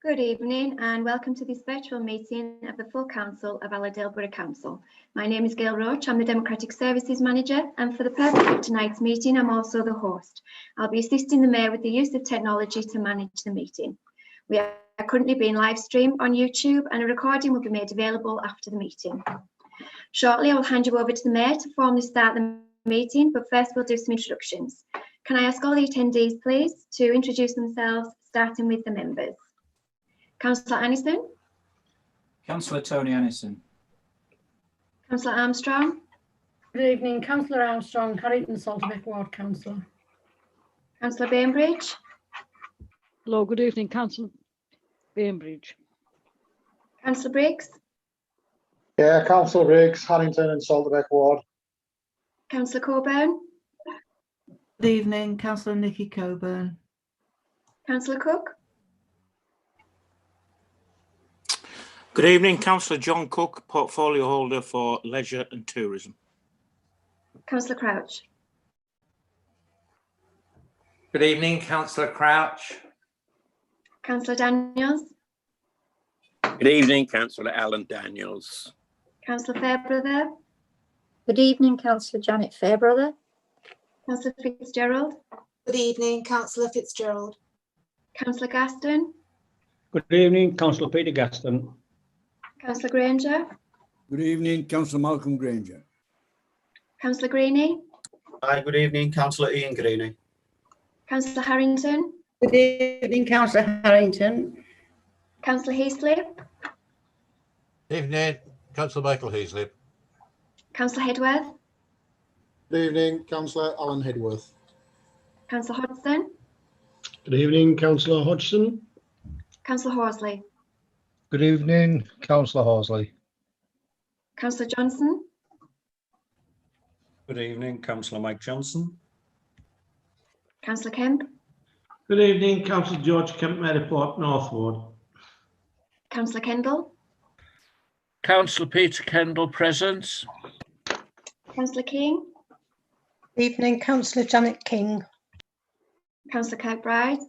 Good evening and welcome to this virtual meeting of the full council of Allerdale Borough Council. My name is Gail Roach, I'm the Democratic Services Manager, and for the purpose of tonight's meeting I'm also the host. I'll be assisting the Mayor with the use of technology to manage the meeting. We are currently being live streamed on YouTube and a recording will be made available after the meeting. Shortly I will hand you over to the Mayor to formally start the meeting, but first we'll do some introductions. Can I ask all the attendees please to introduce themselves, starting with the members. Councillor Annison. Councillor Tony Annison. Councillor Armstrong. Good evening, Councillor Armstrong, Harrington Salterbeck Ward Councillor. Councillor Bainbridge. Hello, good evening, Councillor Bainbridge. Councillor Briggs. Yeah, Councillor Briggs, Harrington and Salterbeck Ward. Councillor Coburn. Good evening, Councillor Nikki Coburn. Councillor Cook. Good evening, Councillor John Cook, portfolio holder for leisure and tourism. Councillor Crouch. Good evening, Councillor Crouch. Councillor Daniels. Good evening, Councillor Alan Daniels. Councillor Fairbrother. Good evening, Councillor Janet Fairbrother. Councillor Fitzgerald. Good evening, Councillor Fitzgerald. Councillor Gaston. Good evening, Councillor Peter Gaston. Councillor Granger. Good evening, Councillor Malcolm Granger. Councillor Greeny. Hi, good evening, Councillor Ian Greeny. Councillor Harrington. Good evening, Councillor Harrington. Councillor Heaslip. Evening, Councillor Michael Heaslip. Councillor Hedworth. Good evening, Councillor Alan Hedworth. Councillor Hodgson. Good evening, Councillor Hodgson. Councillor Horsley. Good evening, Councillor Horsley. Councillor Johnson. Good evening, Councillor Mike Johnson. Councillor Kemp. Good evening, Councillor George Kemp, Maryport North Ward. Councillor Kendall. Councillor Peter Kendall present. Councillor King. Evening, Councillor Janet King. Councillor Kirkbride.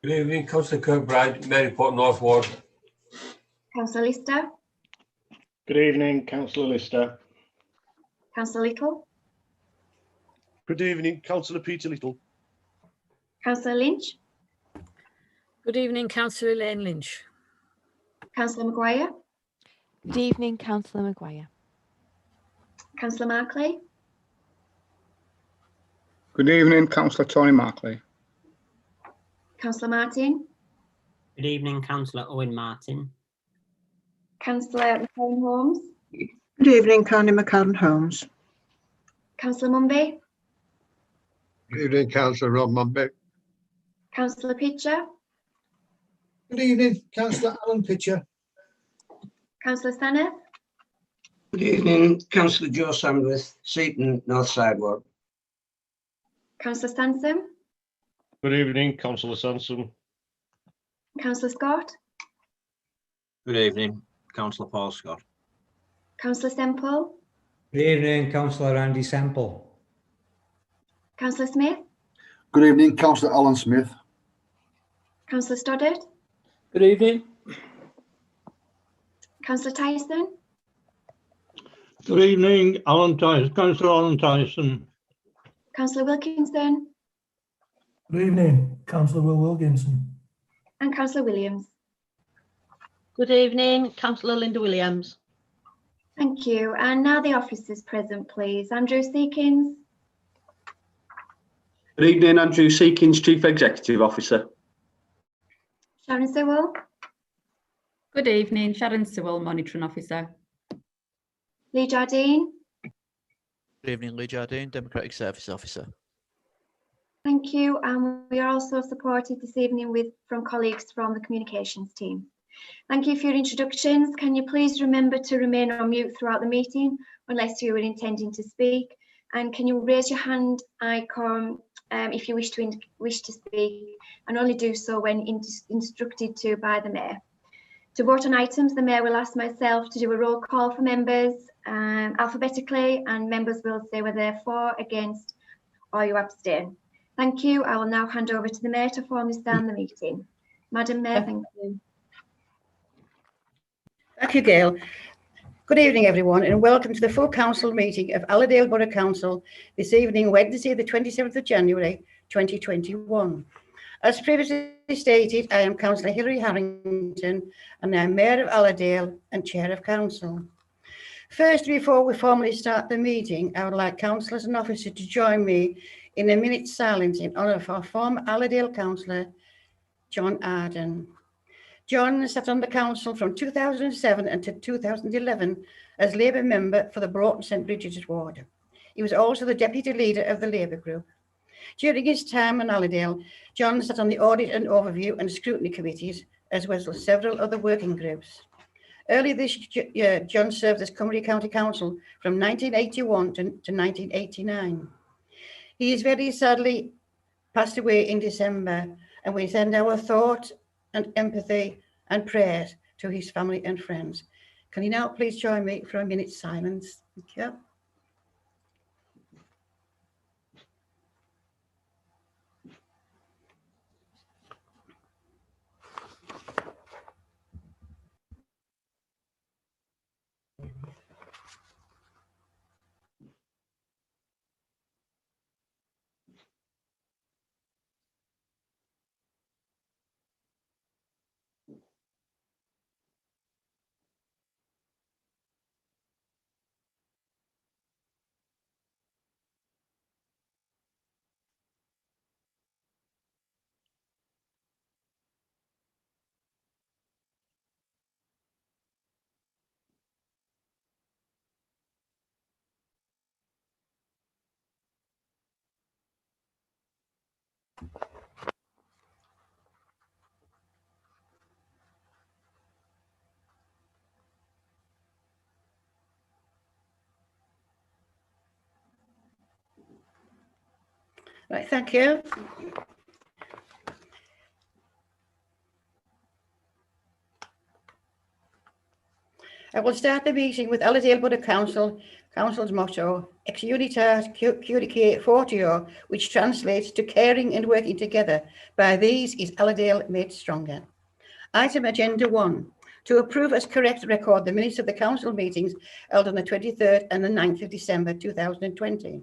Good evening, Councillor Kirkbride, Maryport North Ward. Councillor Lister. Good evening, Councillor Lister. Councillor Little. Good evening, Councillor Peter Little. Councillor Lynch. Good evening, Councillor Elaine Lynch. Councillor Maguire. Good evening, Councillor Maguire. Councillor Markley. Good evening, Councillor Tony Markley. Councillor Martin. Good evening, Councillor Owen Martin. Councillor McCarran Holmes. Good evening, Connie McCarran Holmes. Councillor Mumby. Good evening, Councillor Rob Mumby. Councillor Pitcher. Good evening, Councillor Alan Pitcher. Councillor Stannard. Good evening, Councillor Joe Sandworth, Seaton, North Side Ward. Councillor Stanson. Good evening, Councillor Sanson. Councillor Scott. Good evening, Councillor Paul Scott. Councillor Semple. Good evening, Councillor Andy Semple. Councillor Smith. Good evening, Councillor Alan Smith. Councillor Stoddard. Good evening. Councillor Tyson. Good evening, Alan Tyson. Councillor Alan Tyson. Councillor Wilkinson. Good evening, Councillor Will Wilkinson. And Councillor Williams. Good evening, Councillor Linda Williams. Thank you. And now the officers present, please. Andrew Seekins. Good evening, Andrew Seekins, Chief Executive Officer. Sharon Sewell. Good evening, Sharon Sewell, Monitoring Officer. Lee Jardine. Good evening, Lee Jardine, Democratic Service Officer. Thank you. We are also supported this evening from colleagues from the communications team. Thank you for your introductions. Can you please remember to remain on mute throughout the meeting unless you are intending to speak? And can you raise your hand icon if you wish to speak, and only do so when instructed to by the Mayor. To vote on items, the Mayor will ask myself to do a roll call for members alphabetically, and members will say whether they're for, against, or you abstain. Thank you. I will now hand over to the Mayor to formally start the meeting. Madam Mayor, thank you. Thank you, Gail. Good evening, everyone, and welcome to the full council meeting of Allerdale Borough Council this evening, Wednesday, the 27th of January, 2021. As previously stated, I am Councillor Hilary Harrington, and I am Mayor of Allerdale and Chair of Council. First, before we formally start the meeting, I would like councillors and officers to join me in a minute's silence in honour of our former Allerdale councillor, John Arden. John sat on the council from 2007 until 2011 as Labour member for the Broughton St Bridget's ward. He was also the deputy leader of the Labour group. During his time in Allerdale, John sat on the audit and overview and scrutiny committees, as well as several other working groups. Earlier this year, John served as Cumbria County Council from 1981 to 1989. He is very sadly passed away in December, and we send our thoughts and empathy and prayers to his family and friends. Can you now please join me for a minute's silence? Thank you. Right, thank you. I will start the meeting with Allerdale Borough Council's motto, Ex Unitas Curicae Fortio, which translates to caring and working together. By these is Allerdale made stronger. Item Agenda 1, to approve as correct record the minutes of the council meetings held on the 23rd and the 9th of December 2020.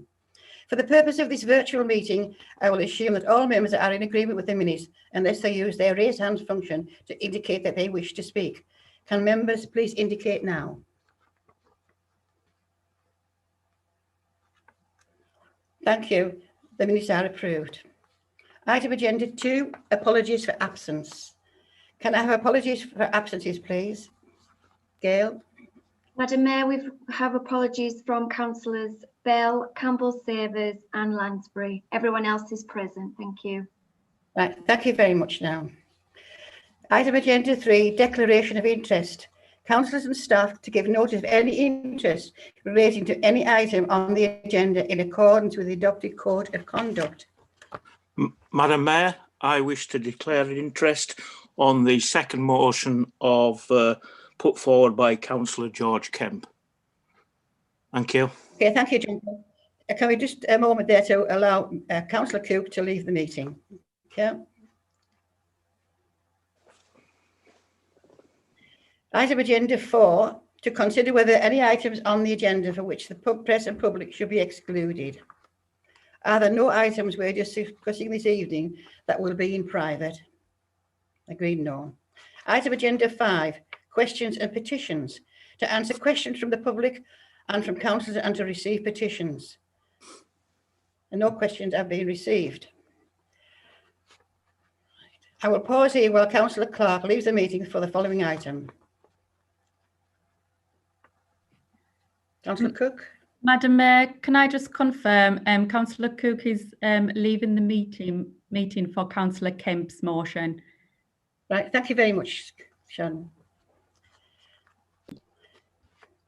For the purpose of this virtual meeting, I will assume that all members are in agreement with the minutes unless they use their raise hand function to indicate that they wish to speak. Can members please indicate now? Thank you. The minutes are approved. Item Agenda 2, apologies for absence. Can I have apologies for absences, please? Gail? Madam Mayor, we have apologies from councillors Bell, Campbell-Savers and Lansbury. Everyone else is present. Thank you. Right, thank you very much now. Item Agenda 3, declaration of interest. Councillors and staff to give notice of any interest relating to any item on the agenda in accordance with the adopted Code of Conduct. Madam Mayor, I wish to declare an interest on the second motion of put forward by Councillor George Kemp. Thank you. Okay, thank you, John. Can we just a moment there to allow Councillor Cook to leave the meeting? Okay. Item Agenda 4, to consider whether any items on the agenda for which the press and public should be excluded. Are there no items we're just discussing this evening that will be in private? Agreed, no. Item Agenda 5, questions and petitions. To answer questions from the public and from councillors and to receive petitions. And no questions have been received. I will pause here while Councillor Clark leaves the meeting for the following item. Councillor Cook. Madam Mayor, can I just confirm Councillor Cook is leaving the meeting for Councillor Kemp's motion. Right, thank you very much, Sharon.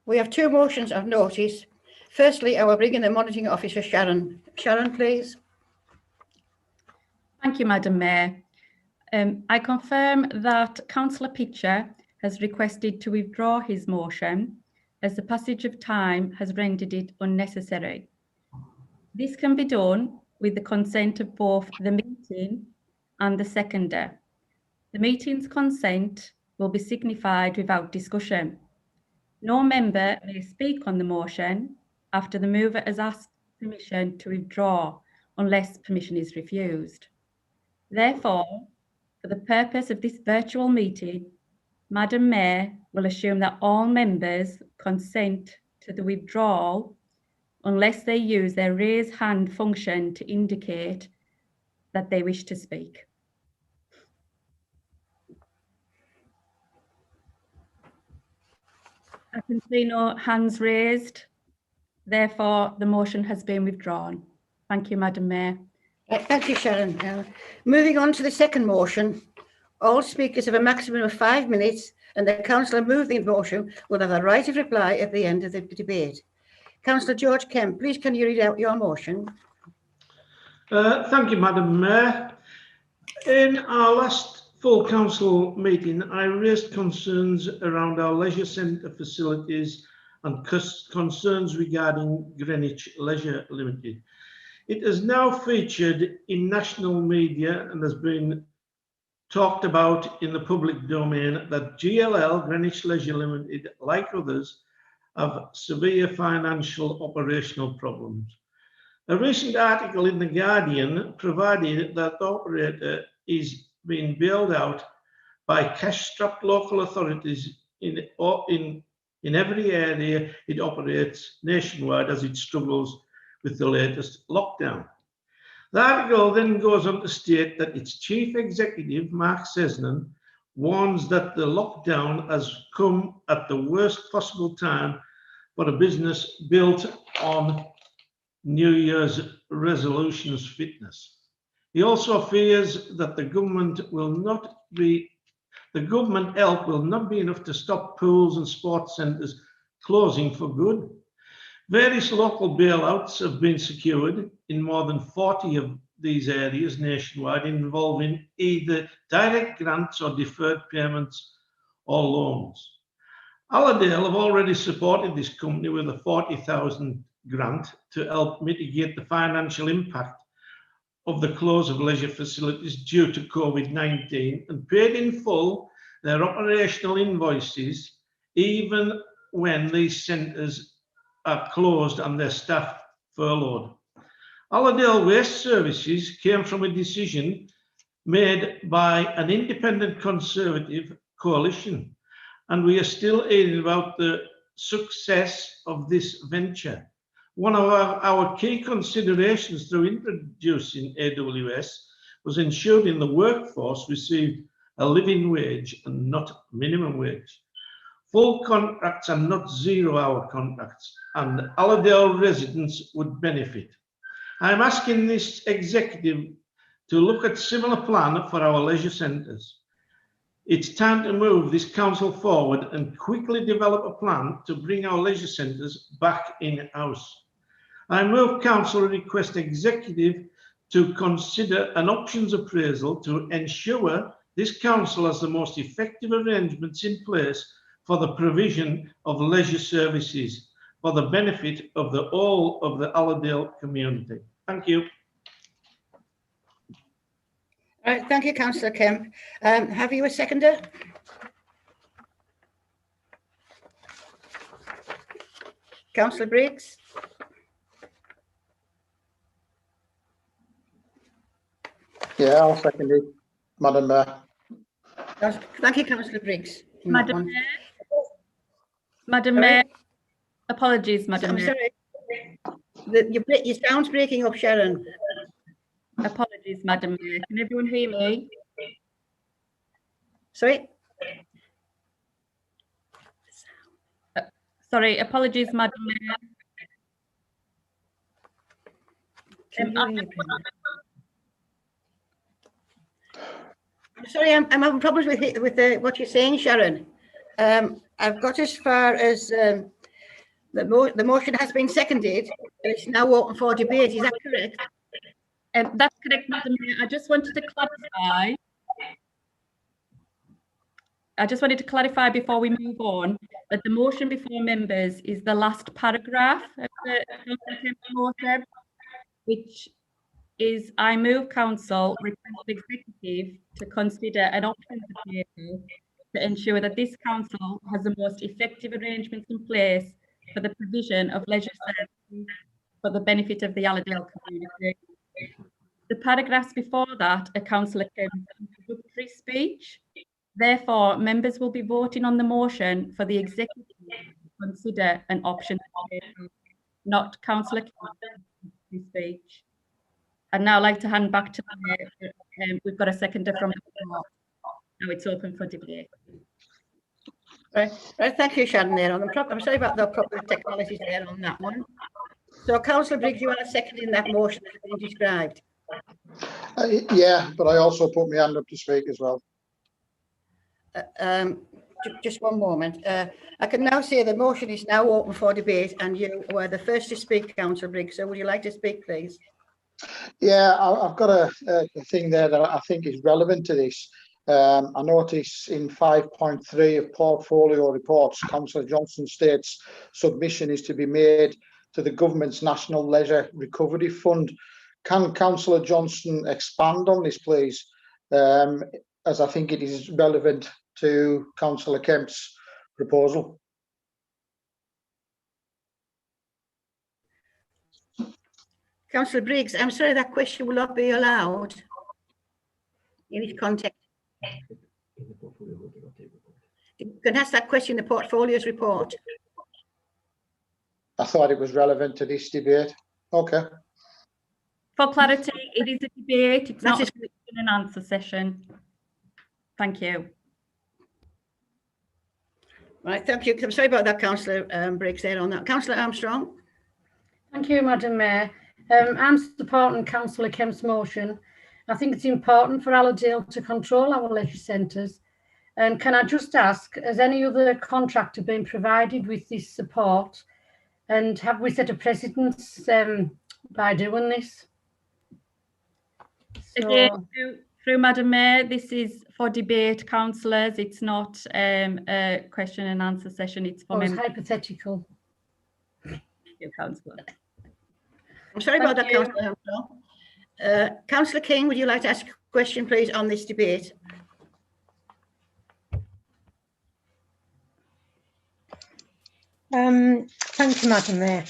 We have two motions of notice. Firstly, I will bring in the monitoring officer, Sharon. Sharon, please. Thank you, Madam Mayor. I confirm that Councillor Pitcher has requested to withdraw his motion as the passage of time has rendered it unnecessary. This can be done with the consent of both the meeting and the seconder. The meeting's consent will be signified without discussion. No member may speak on the motion after the mover has asked permission to withdraw unless permission is refused. Therefore, for the purpose of this virtual meeting, Madam Mayor will assume that all members consent to the withdrawal unless they use their raise hand function to indicate that they wish to speak. I can see no hands raised. Therefore, the motion has been withdrawn. Thank you, Madam Mayor. Thank you, Sharon. Moving on to the second motion, all speakers have a maximum of 5 minutes, and the councillor moving the motion will have a right of reply at the end of the debate. Councillor George Kemp, please can you read out your motion? Thank you, Madam Mayor. In our last full council meeting, I raised concerns around our leisure centre facilities and concerns regarding Greenwich Leisure Limited. It is now featured in national media and has been talked about in the public domain that GLL, Greenwich Leisure Limited, like others, have severe financial operational problems. A recent article in The Guardian provided that the operator is being bailed out by cash-strapped local authorities in every area it operates nationwide as it struggles with the latest lockdown. The article then goes on to state that its chief executive, Mark Sesnan, warns that the lockdown has come at the worst possible time for a business built on New Year's resolutions fitness. He also fears that the government help will not be enough to stop pools and sports centres closing for good. Various local bailouts have been secured in more than 40 of these areas nationwide, involving either direct grants or deferred payments or loans. Allerdale have already supported this company with a 40,000 grant to help mitigate the financial impact of the close of leisure facilities due to COVID-19 and paid in full their operational invoices even when these centres are closed and their staff furloughed. Allerdale Waste Services came from a decision made by an independent Conservative coalition, and we are still hearing about the success of this venture. One of our key considerations through introducing AWS was ensuring the workforce received a living wage and not minimum wage. Full contracts are not 0-hour contracts, and Allerdale residents would benefit. I'm asking this executive to look at similar plan for our leisure centres. It's time to move this council forward and quickly develop a plan to bring our leisure centres back in-house. I move council request executive to consider an options appraisal to ensure this council has the most effective arrangements in place for the provision of leisure services for the benefit of all of the Allerdale community. Thank you. All right, thank you, Councillor Kemp. Have you a seconder? Councillor Briggs? Yeah, I'll second it, Madam Mayor. Thank you, Councillor Briggs. Madam Mayor, apologies, Madam I'm Mayor. sorry. Your sound's breaking up, Sharon. Apologies, Madam Mayor. Can everyone hear me? Sorry? Sorry, apologies, Madam Mayor. I'm sorry, I'm having problems with what you're saying, Sharon. I've got as far as the motion has been seconded, and it's now open for debate. Is that correct? That's correct, Madam Mayor. I just wanted to clarify before we move on that the motion before members is the last paragraph of the motion, which is I move council request the executive to consider an option proposal to ensure that this council has the most effective arrangements in place for the provision of leisure services for the benefit of the Allerdale community. The paragraphs before that are Councillor Kemp's introductory speech. Therefore, members will be voting on the motion for the executive to consider an option proposal, not Councillor Kemp's speech. I'd now like to hand back to the Mayor. We've got a seconder from the floor. Now it's open for debate. Right, thank you, Sharon. There on the I'm sorry about the proper technology there on that one. So, Councillor Briggs, you are seconding that motion as been described. Yeah, but I also put my hand up to speak as well. Just one moment. I can now say the motion is now open for debate, and you were the first to speak, Councillor Briggs. So, would you like to speak, please? Yeah, I've got a thing there that I think is relevant to this. I notice in 5.3 of portfolio reports, Councillor Johnson states submission is to be made to the government's National Leisure Recovery Fund. Can Councillor Johnson expand on this, please? As I think it is relevant to Councillor Kemp's proposal. Councillor Briggs, I'm sorry, that question will not be allowed in its context. You can ask that question in the portfolios report. I thought it was relevant to this debate. Okay. For clarity, it is a debate. It's not a question and answer session. Thank you. Right, thank you. I'm sorry about that, Councillor Briggs, there on that. Councillor Armstrong. Thank you, Madam Mayor. I'm supporting Councillor Kemp's motion. I think it's important for Allerdale to control our leisure centres. And can I just ask, has any other contractor been provided with this support? And have we set a precedence by doing this? Again, through Madam Mayor, this is for debate, councillors. It's not a question and answer session. It's for members. Hypothetical. Thank you, councillor. I'm sorry about that, Councillor Armstrong. Councillor King, would you like to ask a question, please, on this debate? Thank you, Madam Mayor.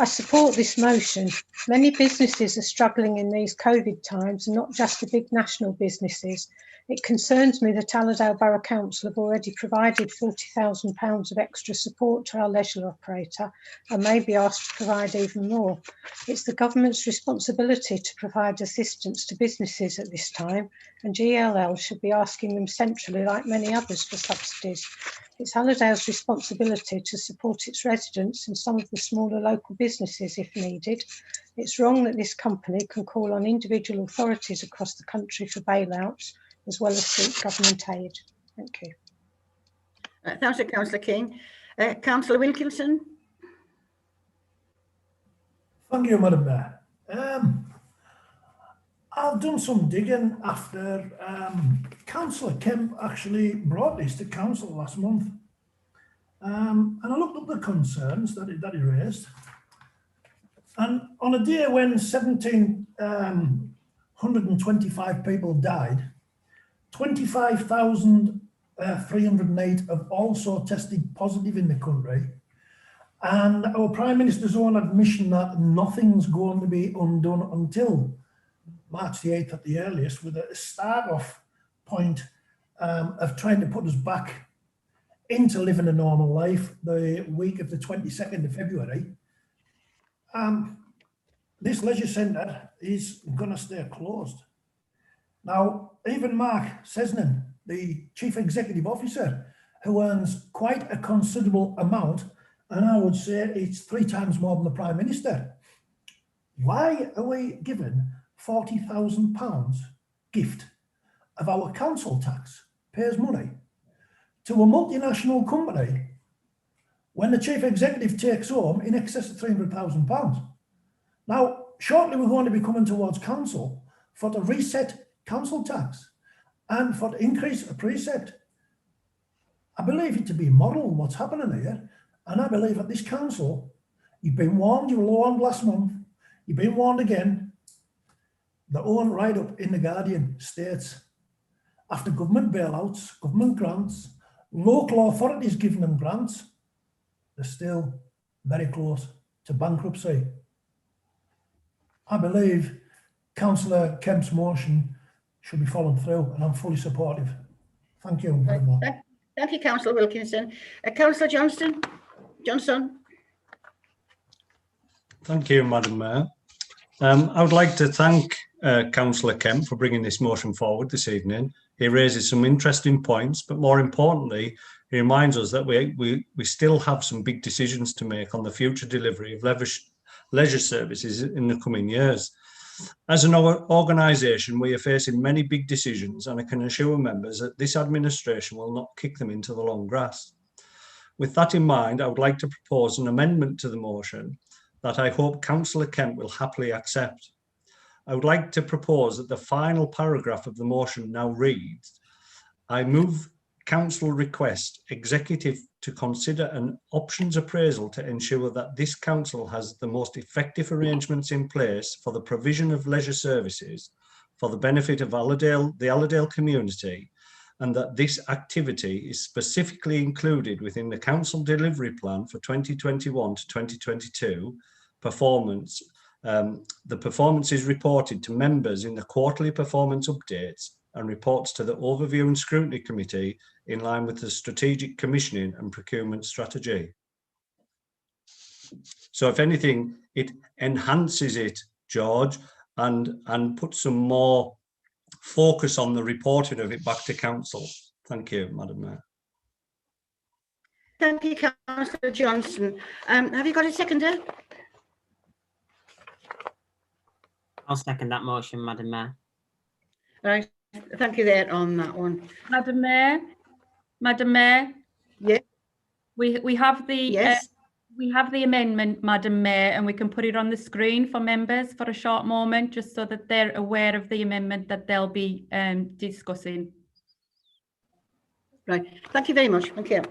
I support this motion. Many businesses are struggling in these COVID times, and not just the big national businesses. It concerns me that Allerdale Borough Council have already provided £40,000 of extra support to our leisure operator and may be asked to provide even more. It's the government's responsibility to provide assistance to businesses at this time, and GLL should be asking them centrally, like many others, for subsidies. It's Allerdale's responsibility to support its residents and some of the smaller local businesses if needed. It's wrong that this company can call on individual authorities across the country for bailouts, as well as seek government aid. Thank you. Thank you, Councillor King. Councillor Wilkinson. Thank you, Madam Mayor. I've done some digging after Councillor Kemp actually brought this to council last month. And I looked up the concerns that he raised. And on a day when 1,725 people died, 25,308 have also tested positive in the country. And our Prime Minister's own admission that nothing's going to be undone until March the 8th at the earliest, with a start-off point of trying to put us back into living a normal life the week of the 22nd of February. This leisure centre is going to stay closed. Now, even Mark Cesnan, the Chief Executive Officer, who earns quite a considerable amount, and I would say it's 3 times more than the Prime Minister. Why are we given £40,000 gift of our council tax, pays money, to a multinational company when the Chief Executive takes home in excess of £300,000? Now, shortly we're going to be coming towards council for the reset council tax and for the increase a precept. I believe it to be immoral what's happening here, and I believe at this council, you've been warned, you were warned last month, you've been warned again. their own write-up in The Guardian states, after government bailouts, government grants, local authorities giving them grants, they're still very close to bankruptcy. I believe Councillor Kemp's motion should be followed through, and I'm fully supportive. Thank you. Very much. Thank you, Councillor Wilkinson. Councillor Johnson. Thank you, Madam Mayor. I would like to thank Councillor Kemp for bringing this motion forward this evening. He raises some interesting points, but more importantly, he reminds us that we still have some big decisions to make on the future delivery of leisure services in the coming years. As an organisation, we are facing many big decisions, and I can assure members that this administration will not kick them into the long grass. With that in mind, I would like to propose an amendment to the motion that I hope Councillor Kemp will happily accept. I would like to propose that the final paragraph of the motion now reads, I move Council request Executive to consider an options appraisal to ensure that this Council has the most effective arrangements in place for the provision of leisure services for the benefit of the Allerdale community, and that this activity is specifically included within the Council Delivery Plan for 2021 to 2022 performance. The performance is reported to members in the quarterly performance updates and reports to the Overview and Scrutiny Committee in line with the Strategic Commissioning and Procurement Strategy. So if anything, it enhances it, George, and puts some more focus on the reporting of it back to Council. Thank you, Madam Mayor. Thank you, Councillor Johnson. Have you got a seconder? I'll second that motion, Madam Mayor. Right. Thank you there on that one. Madam Mayor. Yeah. We have the yes. We have the amendment, Madam Mayor, and we can put it on the screen for members for a short moment, just so that they're aware of the amendment that they'll be discussing. Right. Thank you very much. Thank you.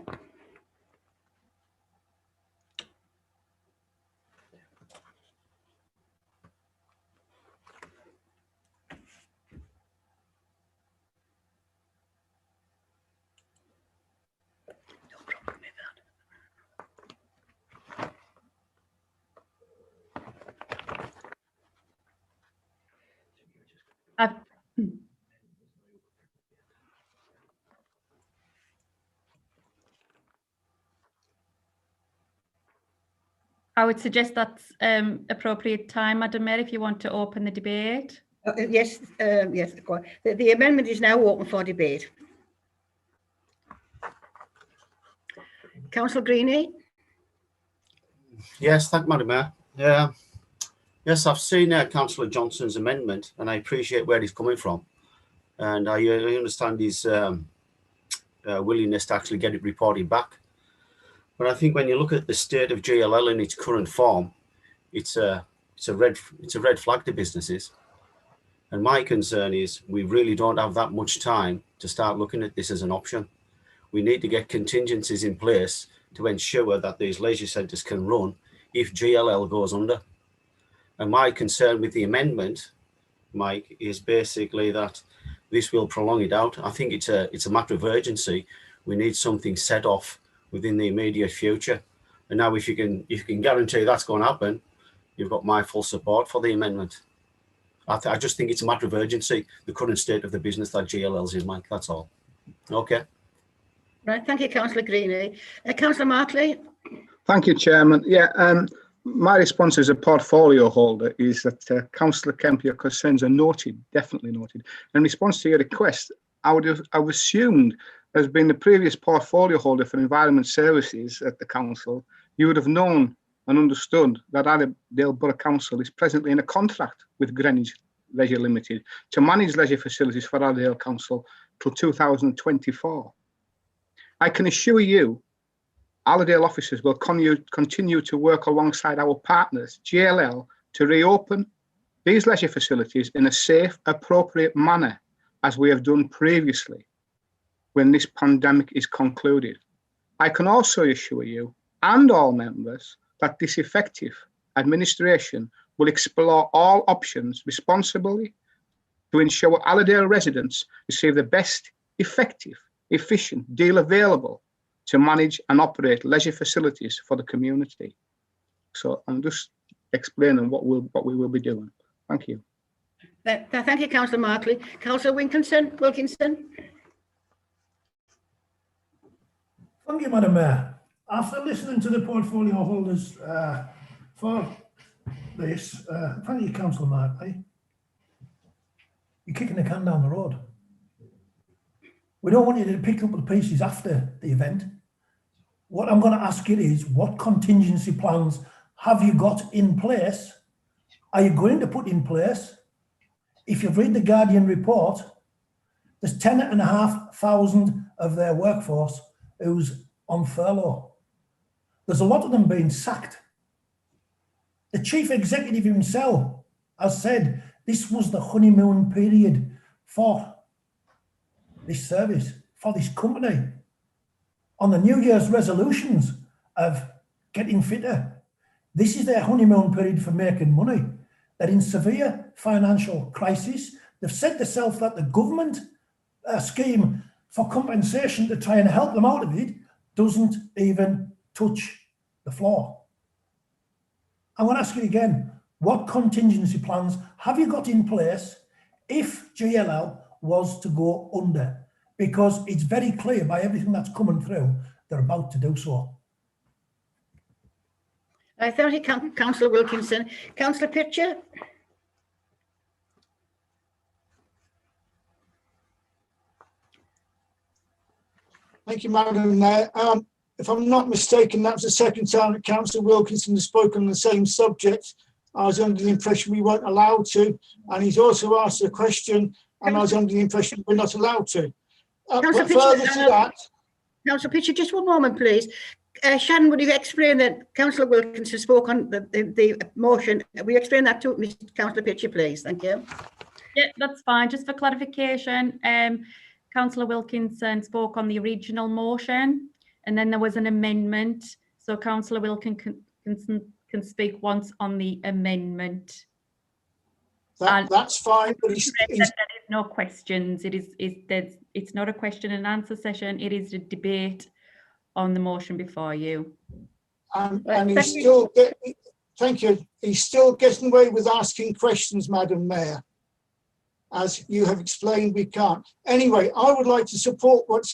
I would suggest that's appropriate time, Madam Mayor, if you want to open the debate. Yes, yes. The amendment is now open for debate. Councillor Greenie. Yes, thank you, Madam Mayor. Yes, I've seen Councillor Johnson's amendment, and I appreciate where he's coming from, and I understand his willingness to actually get it reported back. But I think when you look at the state of GLL in its current form, it's a red flag to businesses. And my concern is we really don't have that much time to start looking at this as an option. We need to get contingencies in place to ensure that these leisure centres can run if GLL goes under. And my concern with the amendment, Mike, is basically that this will prolong it out. I think it's a matter of urgency. We need something set off within the immediate future. And now if you can guarantee that's going to happen, you've got my full support for the amendment. I just think it's a matter of urgency, the current state of the business that GLL's in, Mike, that's all. Okay. Right, thank you, Councillor Greenie. Councillor Markley. Thank you, Chairman. Yeah, my response as a portfolio holder is that Councillor Kemp, your concerns are noted, definitely noted. In response to your request, I would assumed, as being the previous portfolio holder for environment services at the council, you would have known and understood that Allerdale Borough Council is presently in a contract with Greenwich Leisure Limited to manage leisure facilities for Allerdale Council till 2024. I can assure you, Allerdale officers will continue to work alongside our partners, GLL, to reopen these leisure facilities in a safe, appropriate manner, as we have done previously when this pandemic is concluded. I can also assure you and all members that this effective administration will explore all options responsibly to ensure Allerdale residents receive the best, effective, efficient deal available to manage and operate leisure facilities for the community. So I'm just explaining what we will be doing. Thank you. Thank you, Councillor Markley. Councillor Wilkinson. Thank you, Madam Mayor. After listening to the portfolio holders for this, thank you, Councillor Markley. You're kicking the can down the road. We don't want you to pick up the pieces after the event. What I'm going to ask you is, what contingency plans have you got in place? Are you going to put in place? If you've read the Guardian report, there's 10,500 of their workforce who's on furlough. There's a lot of them being sacked. The chief executive himself has said this was the honeymoon period for this service, for this company. On the New Year's resolutions of getting fitter, this is their honeymoon period for making money. They're in severe financial crisis. They've said themselves that the government scheme for compensation to try and help them out of it doesn't even touch the floor. I want to ask you again, what contingency plans have you got in place if GLL was to go under? Because it's very clear by everything that's coming through, they're about to do so. Thank you, Councillor Wilkinson. Councillor Pitcher. Thank you, Madam Mayor. If I'm not mistaken, that's the second time that Councillor Wilkinson has spoken on the same subject. I was under the impression we weren't allowed to, and he's also asked a question, and I was under the impression we're not allowed to. Councillor Pitcher, just one moment, please. Shannon, would you explain that Councillor Wilkinson spoke on the motion? Will you explain that to Mr. Councillor Pitcher, please? Thank you. Yeah, that's fine. Just for clarification, Councillor Wilkinson spoke on the original motion, and then there was an amendment. So Councillor Wilkinson can speak once on the amendment. That's fine. But there is no questions. It's not a question and answer session. It is a debate on the motion before you. And he's still getting, thank you. He's still getting away with asking questions, Madam Mayor. As you have explained, we can't. Anyway, I would like to support what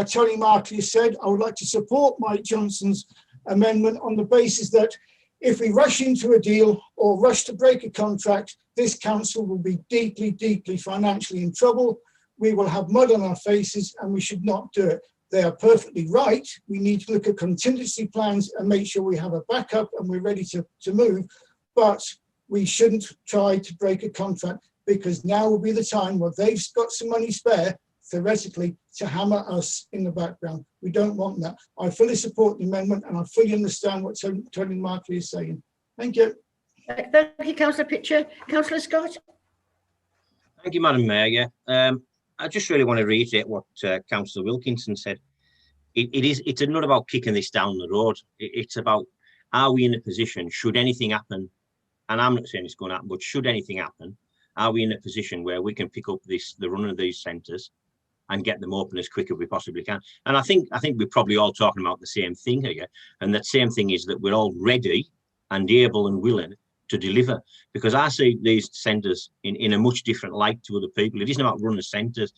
Tony Markley said. I would like to support Mike Johnson's amendment on the basis that if we rush into a deal or rush to break a contract, this council will be deeply, deeply financially in trouble. We will have mud on our faces and we should not do it. They are perfectly right. We need to look at contingency plans and make sure we have a backup and we're ready to move. But we shouldn't try to break a contract, because now will be the time where they've got some money spare, theoretically, to hammer us in the background. We don't want that. I fully support the amendment and I fully understand what Tony Markley is saying. Thank you. Thank you, Councillor Pitcher. Councillor Scott. Thank you, Madam Mayor. I just really want to reiterate what Councillor Wilkinson said. It's not about kicking this down the road. It's about, are we in a position, should anything happen, and I'm not saying it's going to happen, but should anything happen, are we in a position where we can pick up the run of these centres and get them open as quick as we possibly can? And I think we're probably all talking about the same thing here, and that same thing is that we're all ready and able and willing to deliver, because I see these centres in a much different light to other people. It isn't about running centres.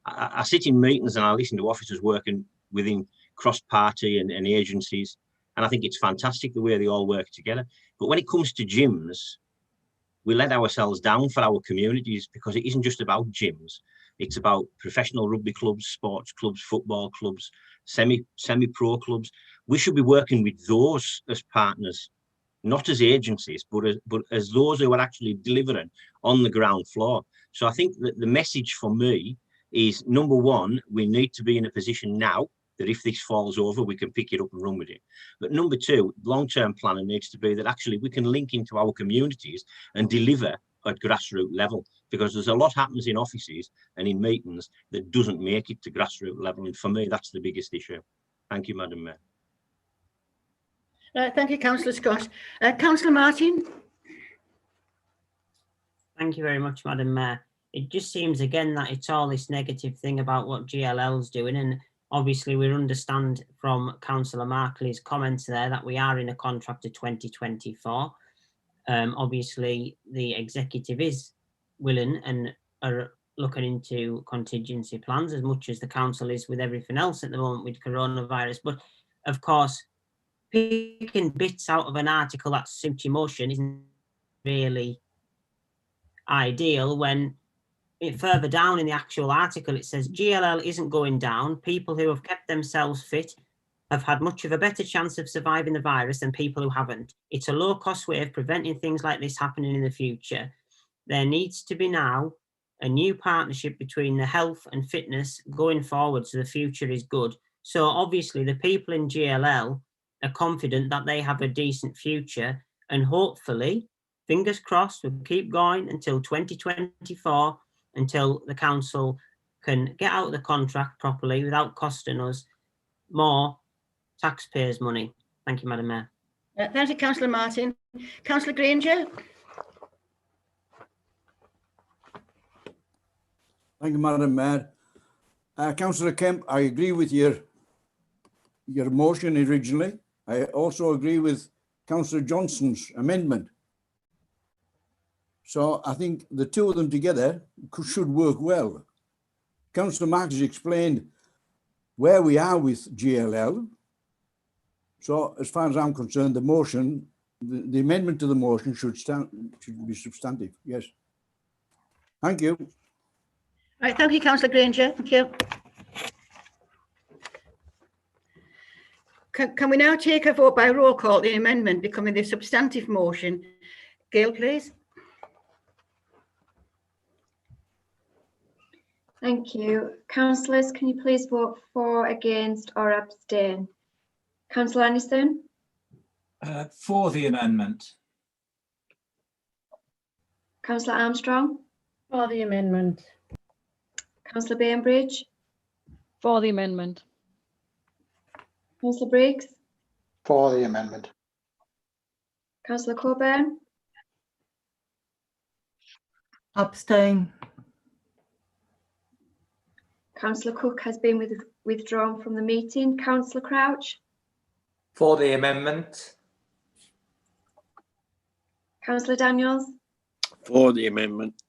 I sit in meetings and I listen to officers working within cross-party and agencies, and I think it's fantastic the way they all work together. But when it comes to gyms, we let ourselves down for our communities, because it isn't just about gyms. It's about professional rugby clubs, sports clubs, football clubs, semi-pro clubs. We should be working with those as partners, not as agencies, but as those who are actually delivering on the ground floor. So I think that the message for me is, number one, we need to be in a position now that if this falls over, we can pick it up and run with it. But number two, long-term planning needs to be that actually we can link into our communities and deliver at grassroots level, because there's a lot happens in offices and in meetings that doesn't make it to grassroots level. And for me, that's the biggest issue. Thank you, Madam Mayor. Thank you, Councillor Scott. Councillor Martin. Thank you very much, Madam Mayor. it just seems again that it's all this negative thing about what GLL's doing. And obviously we understand from Councillor Markley's comments there that we are in a contract to 2024. Obviously the executive is willing and are looking into contingency plans as much as the council is with everything else at the moment with coronavirus. But of course, picking bits out of an article that suits your motion isn't really ideal when further down in the actual article it says GLL isn't going down. People who have kept themselves fit have had much of a better chance of surviving the virus than people who haven't. It's a low-cost way of preventing things like this happening in the future. There needs to be now a new partnership between the health and fitness going forward so the future is good. So obviously the people in GLL are confident that they have a decent future, and hopefully, fingers crossed, we'll keep going until 2024, until the council can get out of the contract properly without costing us more taxpayers' money. Thank you, Madam Mayor. Thank you, Councillor Martin. Councillor Granger. Thank you, Madam Mayor. Councillor Kemp, I agree with your motion originally. I also agree with Councillor Johnson's amendment. So I think the two of them together should work well. Councillor Mark has explained where we are with GLL. So as far as I'm concerned, the motion, the amendment to the motion should be substantive. Yes. Thank you. All right, thank you, Councillor Granger. Thank you. Can we now take a vote by roll call, the amendment becoming the substantive motion? Gail, please. Thank you. Councillors, can you please vote for, against or abstain? Councillor Anderson? For the amendment. Councillor Armstrong? For the amendment. Councillor Bainbridge? For the amendment. Councillor Briggs? For the amendment. Councillor Coburn? Abstain. Councillor Cook has been withdrawn from the meeting. Councillor Crouch? For the amendment. Councillor Daniels? For the amendment.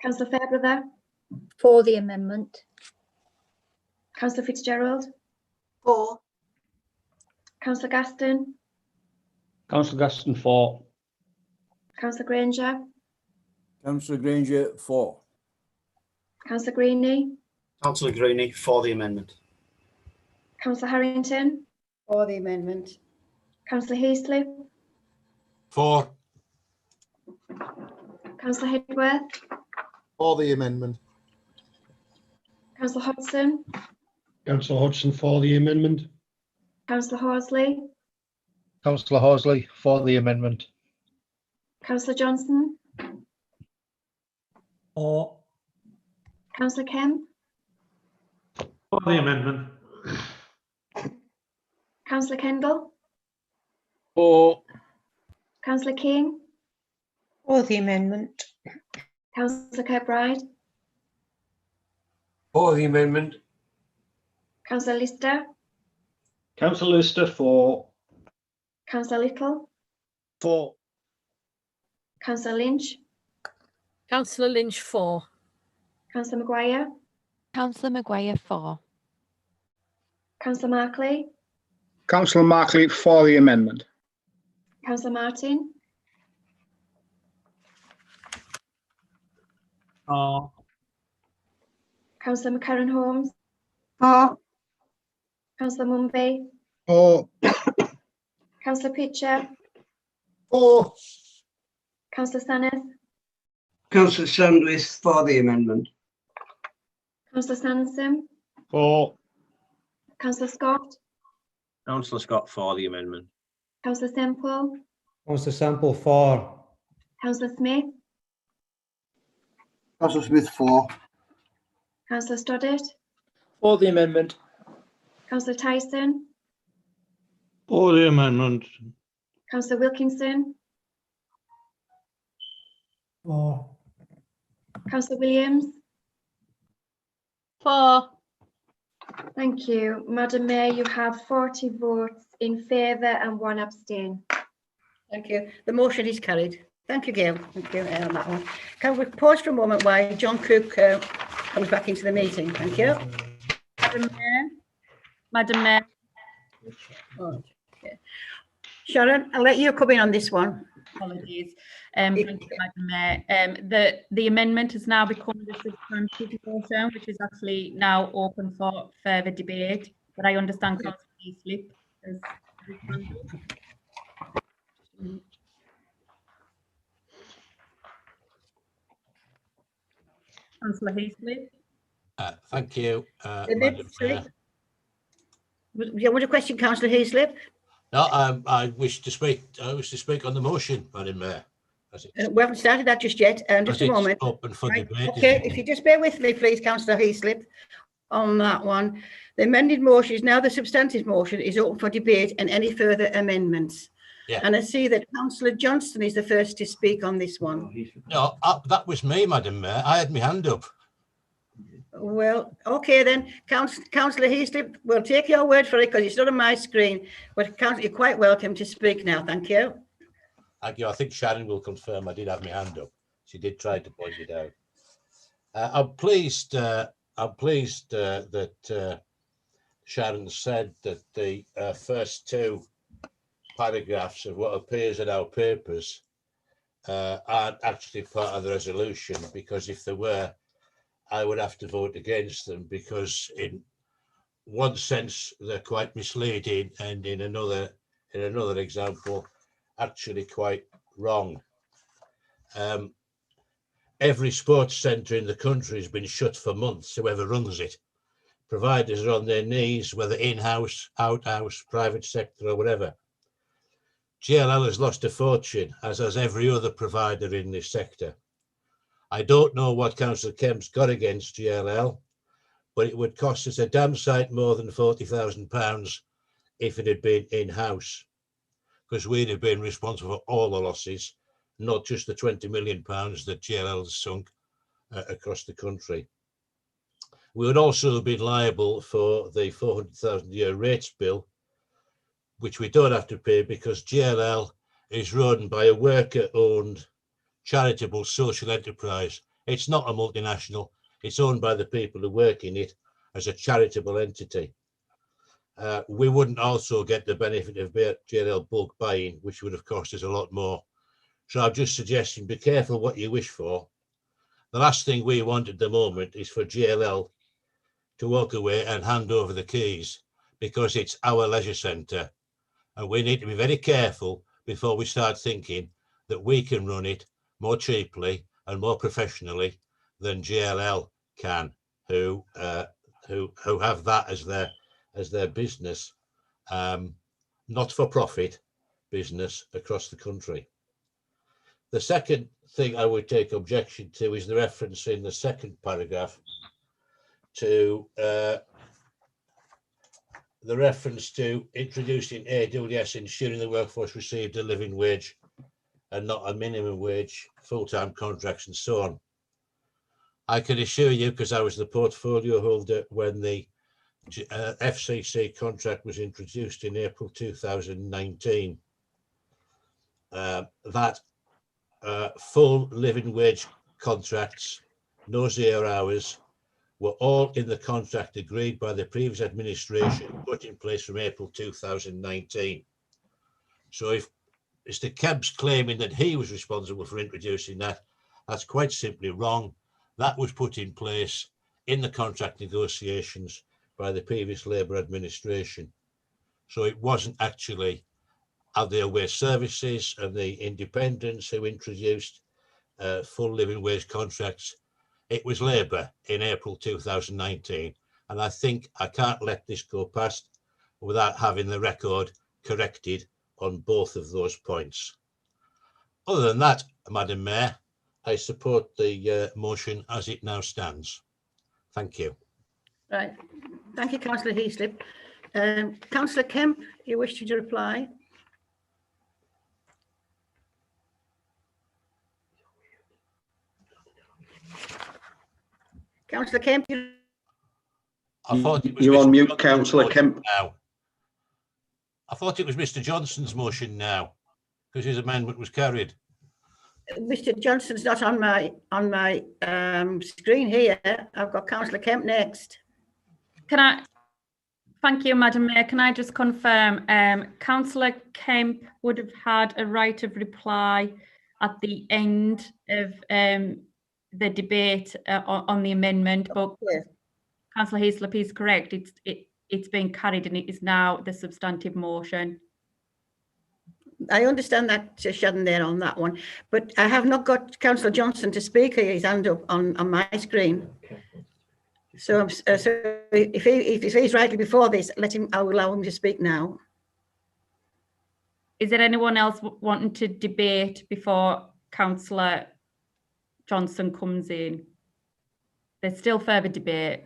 Councillor Fairbrother? For the amendment. Councillor Fitzgerald? For. Councillor Gaston? Councillor Gaston for. Councillor Granger? Councillor Granger for. Councillor Greeney? Councillor Greeny for the amendment. Councillor Harrington? For the amendment. Councillor Heasley? For. Councillor Hedworth? For the amendment. Councillor Hodgson? Councillor Hodgson for the amendment. Councillor Horsley? Councillor Horsley for the amendment. Councillor Johnson? For. Councillor Kemp? For the amendment. Councillor Kendall? For. Councillor King? For the amendment. Councillor Kirkbride? For the amendment. Councillor Lister? Councillor Lister for. Councillor Little? For. Councillor Lynch? Councillor Lynch for. Councillor Maguire? Councillor Maguire for. Councillor Markley? Councillor Markley for the amendment. Councillor Martin? For. Councillor McCarran Holmes? For. Councillor Mumby? For. Councillor Pitcher? For. Councillor Stanners? Councillor Sandwith for the amendment. Councillor Sanderson? For. Councillor Scott? Councillor Scott for the amendment. Councillor Semple? Councillor Sample for. Councillor Smith? Councillor Smith for. Councillor Stoddart? For the amendment. Councillor Tyson? For the amendment. Councillor Wilkinson? For. Councillor Williams? 4. Thank you. Madam Mayor, you have 40 votes in favour and 1 abstain. Thank you. The motion is carried. Thank you, Gail. Thank you on that one. Can we pause for a moment while John Cook comes back into the meeting? Thank you. Madam Mayor. Okay. Sharon, I'll let you come in on this one. Apologies. Thank you, Madam Mayor. The amendment has now become the substantive motion, which is actually now open for further debate. But I understand Councillor Heaslip has Councillor Heaslip. Thank you, Philip, Madam Mayor. Was a question, Councillor Heaslip? No, I wish to speak. I wish to speak on the motion, Madam Mayor. We haven't started that just yet. Just a moment. Open for debate. Okay, if you just bear with me, please, Councillor Heaslip, on that one. The amended motion is now the substantive motion is open for debate and any further amendments. Yeah. And I see that Councillor Johnston is the first to speak on this one. No, that was me, Madam Mayor. I had my hand up. Well, okay then, Councillor Heaslip, we'll take your word for it because it's not on my screen. But you're quite welcome to speak now. Thank you. Thank you. I think Sharon will confirm I did have my hand up. She did try to point it out. I'm pleased that Sharon said that the first 2 paragraphs of what appears in our papers aren't actually part of the resolution, because if they were, I would have to vote against them, because in one sense they're quite misleading, and in another example, actually quite wrong. Every sports centre in the country has been shut for months, whoever runs it. Providers are on their knees, whether in-house, out-house, private sector or whatever. GLL has lost a fortune, as has every other provider in this sector. I don't know what Councillor Kemp's got against GLL, but it would cost us a damn sight more than £40,000 if it had been in-house, because we'd have been responsible for all the losses, not just the £20 million that GLL has sunk across the country. We would also have been liable for the €400,000 rates bill, which we don't have to pay because GLL is run by a worker-owned charitable social enterprise. It's not a multinational. It's owned by the people who work in it as a charitable entity. We wouldn't also get the benefit of GLL bulk buying, which would have cost us a lot more. So I'm just suggesting be careful what you wish for. The last thing we want at the moment is for GLL to walk away and hand over the keys, because it's our leisure centre. And we need to be very careful before we start thinking that we can run it more cheaply and more professionally than GLL can, who have that as their business, not for profit business across the country. The second thing I would take objection to is the reference in the second paragraph to the reference to introducing AWS, ensuring the workforce received a living wage and not a minimum wage, full-time contracts and so on. I can assure you, because I was the portfolio holder when the FCC contract was introduced in April 2019, that full living wage contracts, no 0 hours, were all in the contract agreed by the previous administration, put in place from April 2019. So if Mr. Kemp's claiming that he was responsible for introducing that, that's quite simply wrong. That was put in place in the contract negotiations by the previous Labour administration. So it wasn't actually Aldeal Waste Services and the independents who introduced full living wage contracts. It was Labour in April 2019. And I think I can't let this go past without having the record corrected on both of those points. Other than that, Madam Mayor, I support the motion as it now stands. Thank you. Right. Thank you, Councillor Heaslip. Councillor Kemp, you wish to reply? Councillor Kemp, I thought it was You're on Mr. mute, Johnson's Councillor motion Kemp. now. I thought it was Mr. Johnson's motion now, because his amendment was carried. Mr. Johnson's not on my screen here. I've got Councillor Kemp next. Thank you, Madam Mayor. Can I just confirm, Councillor Kemp would have had a right of reply at the end of the debate on the amendment, but Councillor Heaslip is correct. It's been carried and it is now the substantive motion. I understand that, Sharon, there on that one, but I have not got Councillor Johnson to speak here. His hand up on my screen. So, if he's rightly before this, I will allow him to speak now. Is there anyone else wanting to debate before Councillor Johnson comes in? There's still further debate.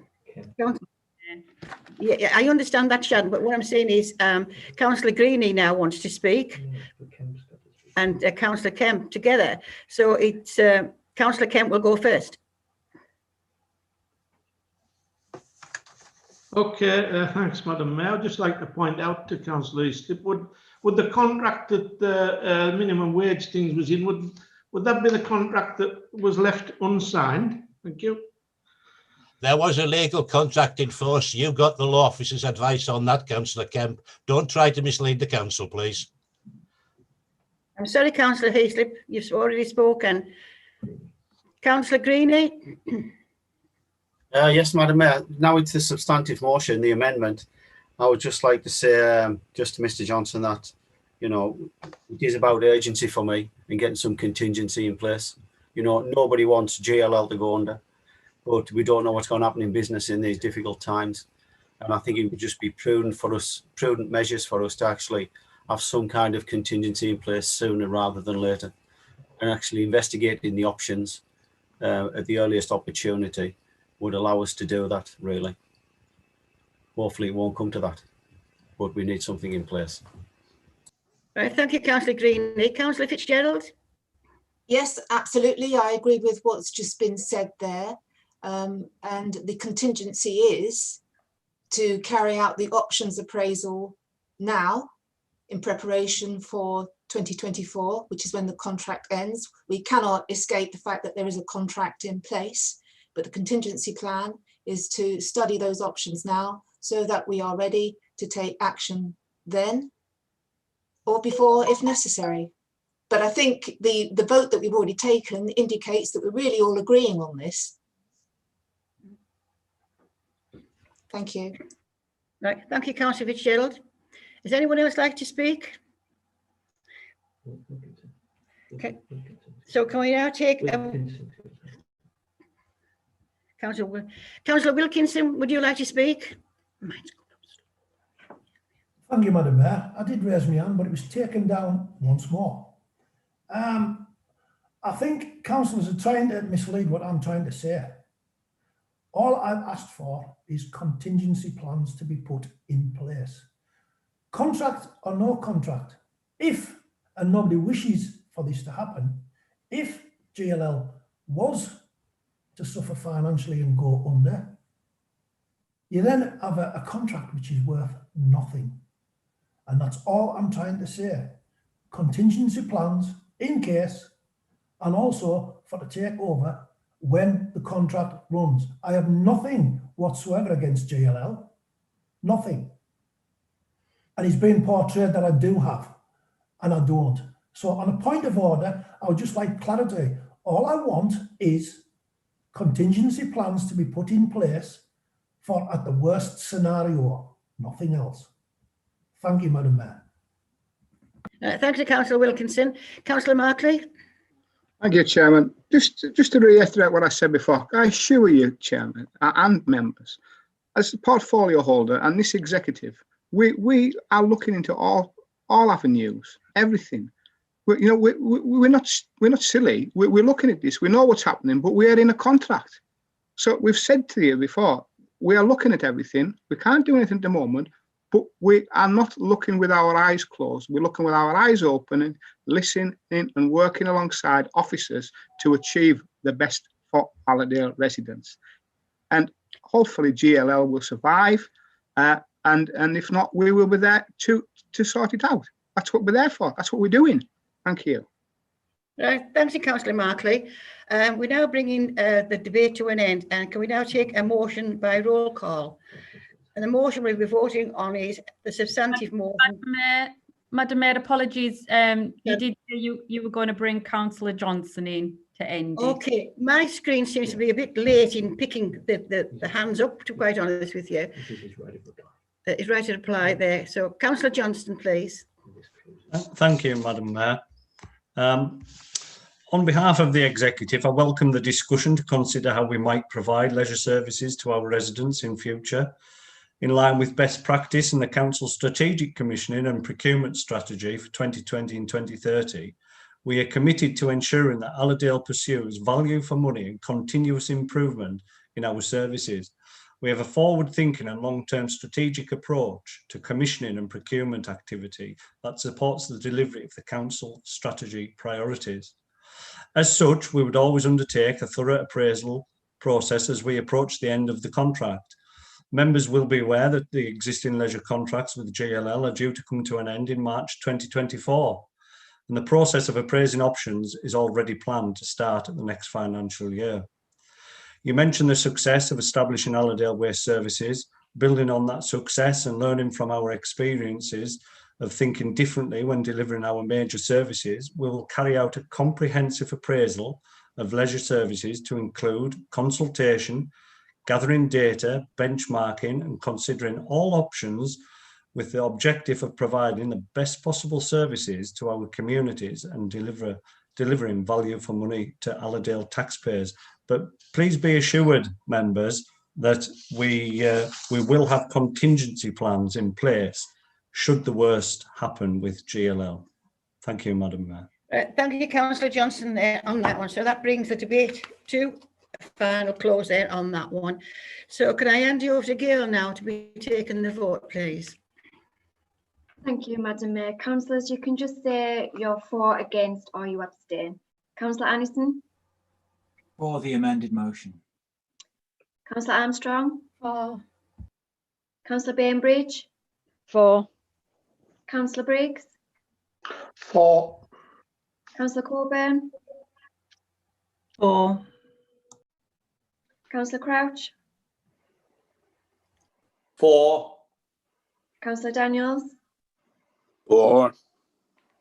Yeah, I understand that, Sharon, but what I'm saying is Councillor Greenie now wants to speak and Councillor Kemp together. So it's Councillor Kemp will go first. Okay, thanks, Madam Mayor. I'd just like to point out to Councillor Heaslip, would the contract that the minimum wage things was in, would that be the contract that was left unsigned? Thank you. There was a legal contract in force. You got the law officer's advice on that, Councillor Kemp. Don't try to mislead the council, please. I'm sorry, Councillor Heaslip, you've already spoken. Councillor Greenie? Yes, Madam Mayor. Now it's the substantive motion, the amendment. I would just like to say, just to Mr. Johnson, that, you know, it is about urgency for me and getting some contingency in place. You know, nobody wants JLL to go under, but we don't know what's going to happen in business in these difficult times. And I think it would just be prudent measures for us to actually have some kind of contingency in place sooner rather than later, and actually investigating the options at the earliest opportunity would allow us to do that, really. Hopefully it won't come to that, but we need something in place. Right, thank you, Councillor Greenie. Councillor Fitzgerald? Yes, absolutely. I agree with what's just been said there. And the contingency is to carry out the options appraisal now in preparation for 2024, which is when the contract ends. We cannot escape the fact that there is a contract in place, but the contingency plan is to study those options now so that we are ready to take action then or before if necessary. But I think the vote that we've already taken indicates that we're really all agreeing on this. Thank you. Right, thank you, Councillor Fitzgerald. Does anyone else like to speak? Okay, so can we now take Councillor Wilkinson, would you like to speak? Thank you, Madam Mayor. I did raise my hand, but it was taken down once more. I think councillors are trying to mislead what I'm trying to say. All I've asked for is contingency plans to be put in place. Contract or no contract, if, and nobody wishes for this to happen, if JLL was to suffer financially and go under, you then have a contract which is worth nothing. And that's all I'm trying to say. Contingency plans in case, and also for the takeover when the contract runs. I have nothing whatsoever against JLL, nothing. And it's been portrayed that I do have, and I don't. So on a point of order, I would just like clarity. All I want is contingency plans to be put in place for at the worst scenario, nothing else. Thank you, Madam Mayor. Thank you, Councillor Wilkinson. Councillor Markley? Thank you, Chairman. Just to reiterate what I said before, I assure you, Chairman, and members, as the portfolio holder and this executive, we are looking into all avenues, everything. We're not silly. We're looking at this. We know what's happening, but we are in a contract. So we've said to you before, we are looking at everything. We can't do anything at the moment, but we are not looking with our eyes closed. We're looking with our eyes open and listening and working alongside officers to achieve the best for Allerdale residents. and hopefully GLL will survive. And if not, we will be there to sort it out. That's what we're there for. That's what we're doing. Thank you. Right, thank you, Councillor Markley. We're now bringing the debate to an end, and can we now take a motion by roll call? And the motion we'll be voting on is the substantive motion. Madam Mayor, apologies. You did say you were going to bring Councillor Johnson in to end it. Okay, my screen seems to be a bit late in picking the hands up, to be quite honest with you. It's right to reply there. So, Councillor Johnston, please. Thank you, Madam Mayor. On behalf of the Executive, I welcome the discussion to consider how we might provide leisure services to our residents in future. In line with best practice in the Council's strategic commissioning and procurement strategy for 2020 and 2030, we are committed to ensuring that Allerdale pursues value for money and continuous improvement in our services. We have a forward-thinking and long-term strategic approach to commissioning and procurement activity that supports the delivery of the Council strategy priorities. As such, we would always undertake a thorough appraisal process as we approach the end of the contract. Members will be aware that the existing leisure contracts with GLL are due to come to an end in March 2024, and the process of appraising options is already planned to start at the next financial year. You mentioned the success of establishing Allerdale Waste Services. Building on that success and learning from our experiences of thinking differently when delivering our major services, we will carry out a comprehensive appraisal of leisure services to include consultation, gathering data, benchmarking, and considering all options with the objective of providing the best possible services to our communities and delivering value for money to Allerdale taxpayers. But please be assured, members, that we will have contingency plans in place should the worst happen with GLL. Thank you, Madam Mayor. Thank you, Councillor Johnson, there on that one. So that brings the debate to a final close there on that one. So can I hand you over to Gail now to be taking the vote, please? Thank you, Madam Mayor. Councillors, you can just say you're for, against, or you abstain. Councillor Anderson? For the amended motion. Councillor Armstrong? For. Councillor Bainbridge? For. Councillor Briggs? For. Councillor Coburn? For. Councillor Crouch? For. Councillor Daniels? For.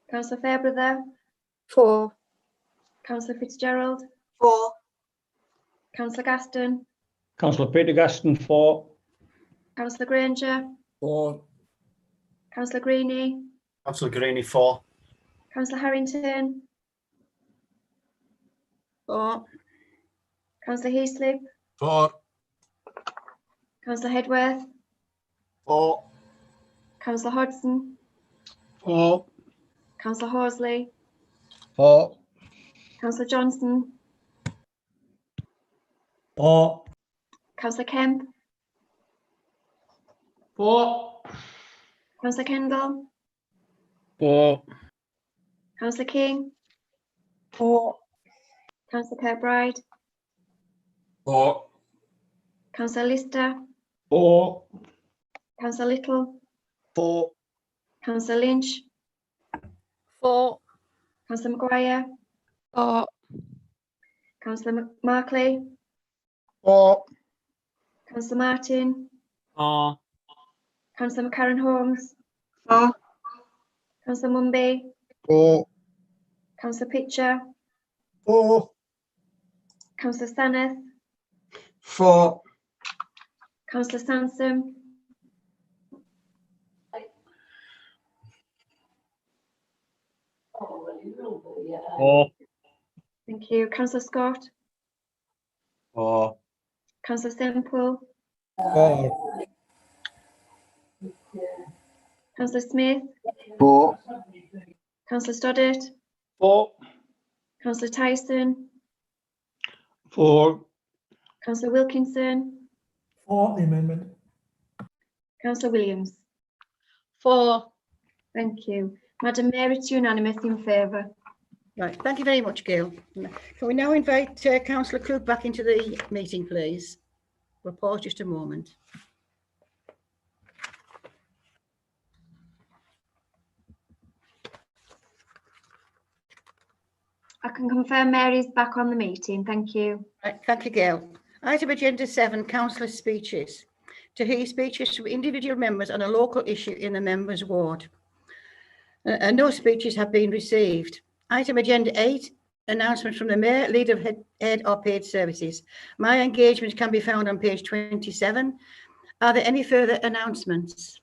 Councillor Fairbrother? For. Councillor Fitzgerald? For. Councillor Gaston? Councillor Peter Gaston, for. Councillor Granger? For. Councillor Greenie? Councillor Greenie, for. Councillor Harrington? For. Councillor Heaslip? For. Councillor Hedworth? For. Councillor Hodgson? For. Councillor Horsley? For. Councillor Johnson? For. Councillor Kemp? For. Councillor Kendall? For. Councillor King? For. Councillor Kirkbride? For. Councillor Lister? For. Councillor Little? For. Councillor Lynch? For. Councillor Maguire? For. Councillor Markley? For. Councillor Martin? For. Councillor McCarran Holmes? For. Councillor Mumby? For. Councillor Pitcher? For. Councillor Stanneth? For. Councillor Sansom? For. Thank you. Councillor Scott? For. Councillor Semple? For. Councillor Smith? For. Councillor Stoddart? For. Councillor Tyson? For. Councillor Wilkinson? For the amendment. Councillor Williams? For. Thank you. Madam Mayor, it's unanimous in favour. Right, thank you very much, Gail. Can we now invite Councillor Cook back into the meeting, please? We'll pause just a moment. I can confirm Mary's back on the meeting. Thank you. Right, thank you, Gail. Item agenda 7, councillor speeches. To hear speeches from individual members on a local issue in the member's ward. No speeches have been received. Item agenda 8, announcement from the Mayor, leader of head or paid services. My engagement can be found on page 27. Are there any further announcements?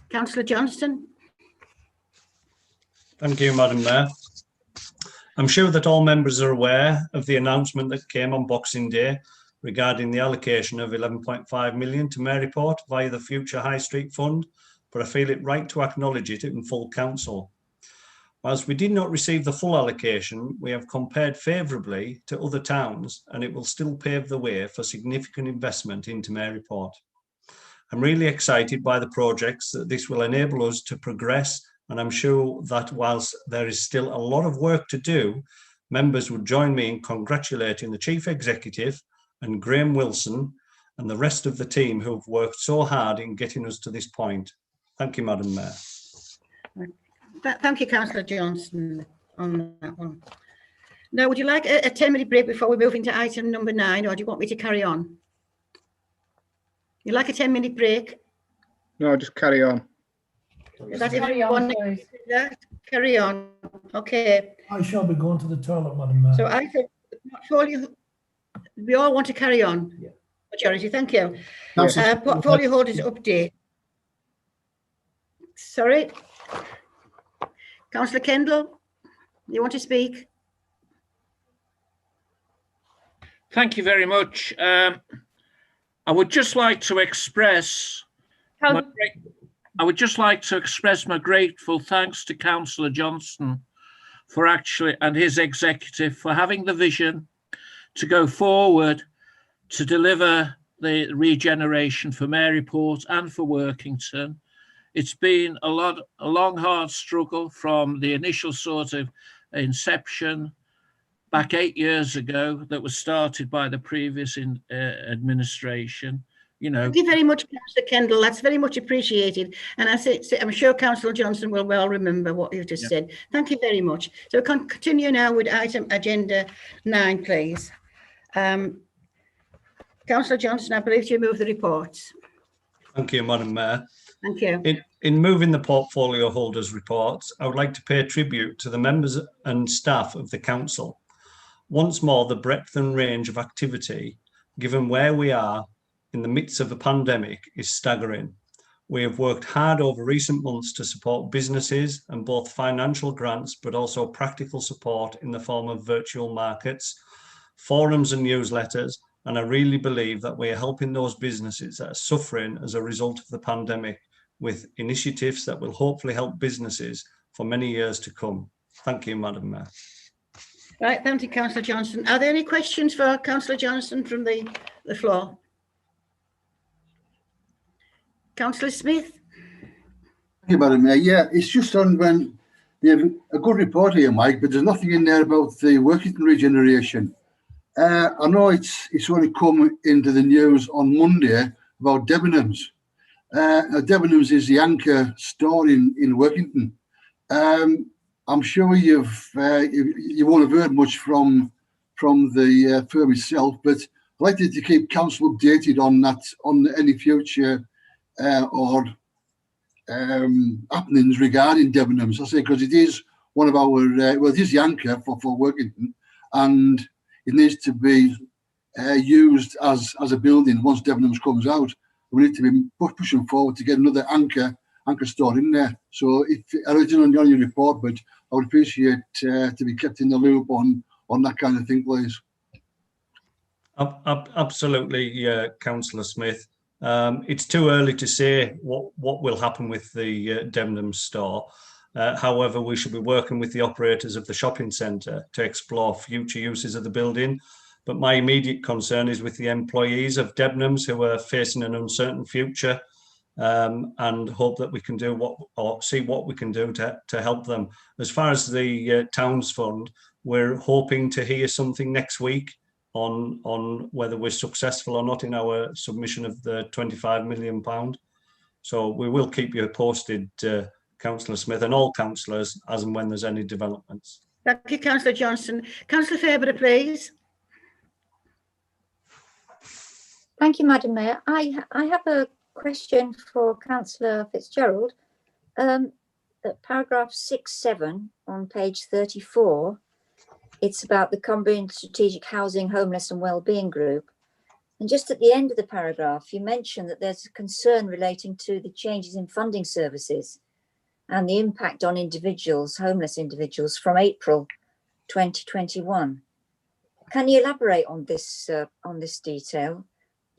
Councillor Johnston. Thank you, Madam Mayor. I'm sure that all members are aware of the announcement that came on Boxing Day regarding the allocation of 11.5 million to Maryport via the Future High Street Fund, but I feel it right to acknowledge it in full council. Whilst we did not receive the full allocation, we have compared favourably to other towns, and it will still pave the way for significant investment into Maryport. I'm really excited by the projects that this will enable us to progress, and I'm sure that whilst there is still a lot of work to do, members would join me in congratulating the Chief Executive and Graham Wilson and the rest of the team who have worked so hard in getting us to this point. Thank you, Madam Mayor. Thank you, Councillor Johnston, on that one. Now, would you like a 10-minute break before we move into item number 9, or do you want me to carry on? You like a 10-minute break? No, just carry on. Is that everyone? Carry on. Okay. I shall be going to the toilet, Madam Mayor. So I think portfolio, we all want to carry on. Yeah. Majority, thank you. Councillor- Portfolio holders update. Sorry. Councillor Kendall, you want to speak? Thank you very much. I would just like to express my grateful thanks to Councillor Johnston for and his executive for having the vision to go forward to deliver the regeneration for Maryport and for Workington. It's been a long, hard struggle from the initial sort of inception back 8 years ago that was started by the previous administration. You know. Thank you very much, Councillor Kendall. That's very much appreciated. And I'm sure Councillor Johnson will well remember what you've just said. Thank you very much. So we can continue now with item agenda 9, please. Councillor Johnson, I believe you move the reports. Thank you, Madam Mayor. Thank you. In moving the portfolio holders' reports, I would like to pay tribute to the members and staff of the council. Once more, the breadth and range of activity, given where we are in the midst of a pandemic, is staggering. We have worked hard over recent months to support businesses and both financial grants, but also practical support in the form of virtual markets, forums and newsletters, and I really believe that we are helping those businesses that are suffering as a result of the pandemic with initiatives that will hopefully help businesses for many years to come. Thank you, Madam Mayor. Right, thank you, Councillor Johnson. Are there any questions for Councillor Johnson from the floor? Councillor Smith? Thank you, Madam Mayor. Yeah, it's just on when you have a good report here, Mike, but there's nothing in there about the Workington regeneration. I know it's only come into the news on Monday about Debenhams. Debenhams is the anchor store in Workington. I'm sure you won't have heard much from the firm itself, but I'd like you to keep council updated on that, on any future or happenings regarding Debenhams. I say because it is one of our well, it is the anchor for Workington, and it needs to be used as a building once Debenhams comes out. We need to be pushing forward to get another anchor store in there. So if I don't know on your report, but I would appreciate to be kept in the loop on that kind of thing, please. Absolutely, Councillor Smith. It's too early to say what will happen with the Debenhams store. However, we should be working with the operators of the shopping centre to explore future uses of the building. But my immediate concern is with the employees of Debenhams who are facing an uncertain future, and hope that we can do see what we can do to help them. As far as the Towns Fund, we're hoping to hear something next week on whether we're successful or not in our submission of the £25 million. So we will keep you posted, Councillor Smith, and all councillors, as and when there's any developments. Thank you, Councillor Johnson. Councillor Fairbrother, please. Thank you, Madam Mayor. I have a question for Councillor Fitzgerald. At paragraph 6.7 on page 34, it's about the Cumbrian Strategic Housing, Homeless and Wellbeing Group. And just at the end of the paragraph, you mention that there's a concern relating to the changes in funding services and the impact on individuals, homeless individuals, from April 2021. Can you elaborate on this detail?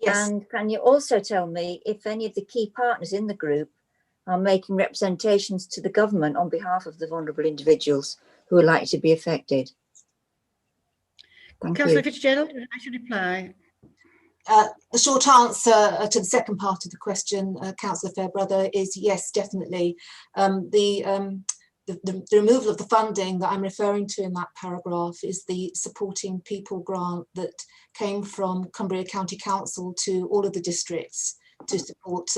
Yes. And can you also tell me if any of the key partners in the group are making representations to the government on behalf of the vulnerable individuals who are likely to be affected? Thank Councillor you. Fitzgerald, I should reply. The short answer to the second part of the question, Councillor Fairbrother, is yes, definitely. The removal of the funding that I'm referring to in that paragraph is the Supporting People grant that came from Cumbria County Council to all of the districts to support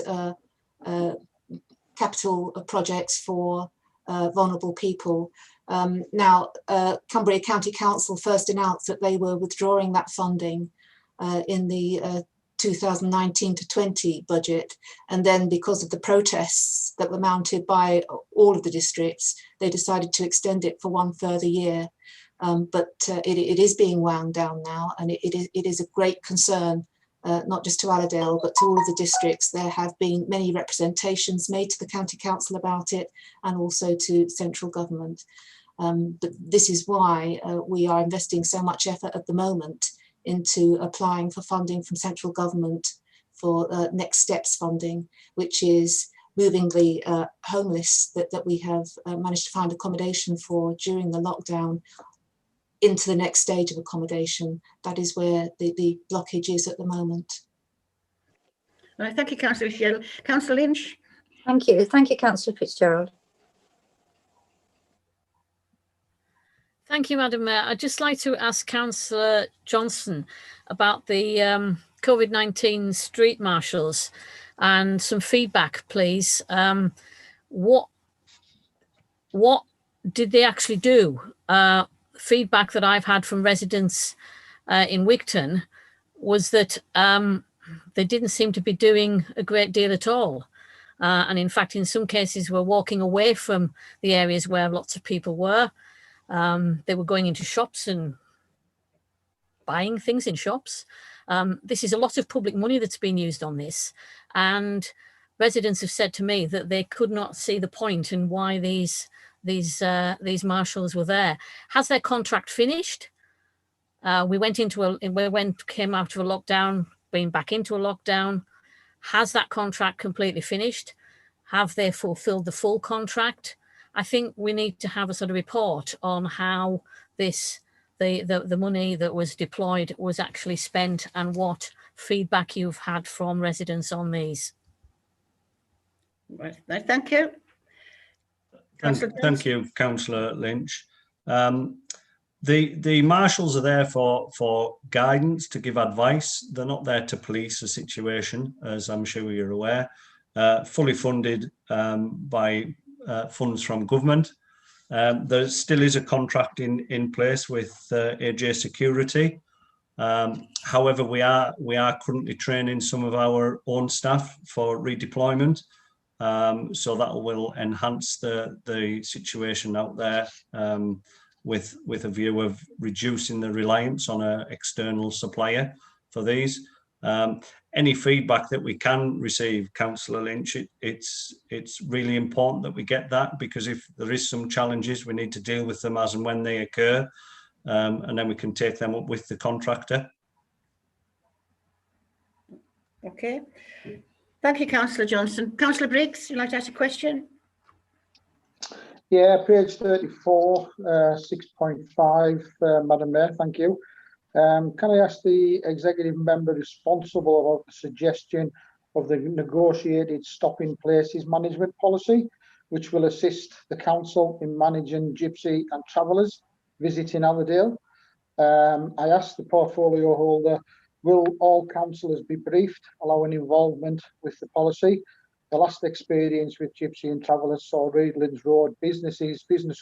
capital projects for vulnerable people. Now, Cumbria County Council first announced that they were withdrawing that funding in the 2019 to 20 budget, and then because of the protests that were mounted by all of the districts, they decided to extend it for one further year. But it is being wound down now, and it is a great concern, not just to Allerdale, but to all of the districts. There have been many representations made to the County Council about it, and also to central government. But this is why we are investing so much effort at the moment into applying for funding from central government for next steps funding, which is moving the homeless that we have managed to find accommodation for during the lockdown into the next stage of accommodation. That is where the blockage is at the moment. All right, thank you, Councillor Fitzgerald. Councillor Lynch. Thank you. Thank you, Councillor Fitzgerald. Thank you, Madam Mayor. I'd just like to ask Councillor Johnson about the COVID-19 street marshals and some feedback, please. What did they actually do? Feedback that I've had from residents in Wigton was that they didn't seem to be doing a great deal at all. And in fact, in some cases, were walking away from the areas where lots of people were. They were going into shops and buying things in shops. This is a lot of public money that's been used on this. And residents have said to me that they could not see the point in why these marshals were there. Has their contract finished? We came out of a lockdown, been back into a lockdown. Has that contract completely finished? Have they fulfilled the full contract? I think we need to have a sort of report on how the money that was deployed was actually spent and what feedback you've had from residents on these. Right, thank you. Thank you, Councillor Lynch. The marshals are there for guidance, to give advice. They're not there to police a situation, as I'm sure you're aware. Fully funded by funds from government. There still is a contract in place with AJ Security. However, we are currently training some of our own staff for redeployment. So that will enhance the situation out there with a view of reducing the reliance on an external supplier for these. Any feedback that we can receive, Councillor Lynch, it's really important that we get that, because if there is some challenges, we need to deal with them as and when they occur, and then we can take them up with the contractor. Okay. Thank you, Councillor Johnson. Councillor Briggs, you'd like to ask a question? Yeah, page 34, 6.5, Madam Mayor, thank you. Can I ask the executive member responsible about the suggestion of the negotiated stopping places management policy, which will assist the council in managing gypsy and travellers visiting Allerdale? I asked the portfolio holder, will all councillors be briefed, allowing involvement with the policy? The last experience with Gypsy and Travellers saw Reedlands Road business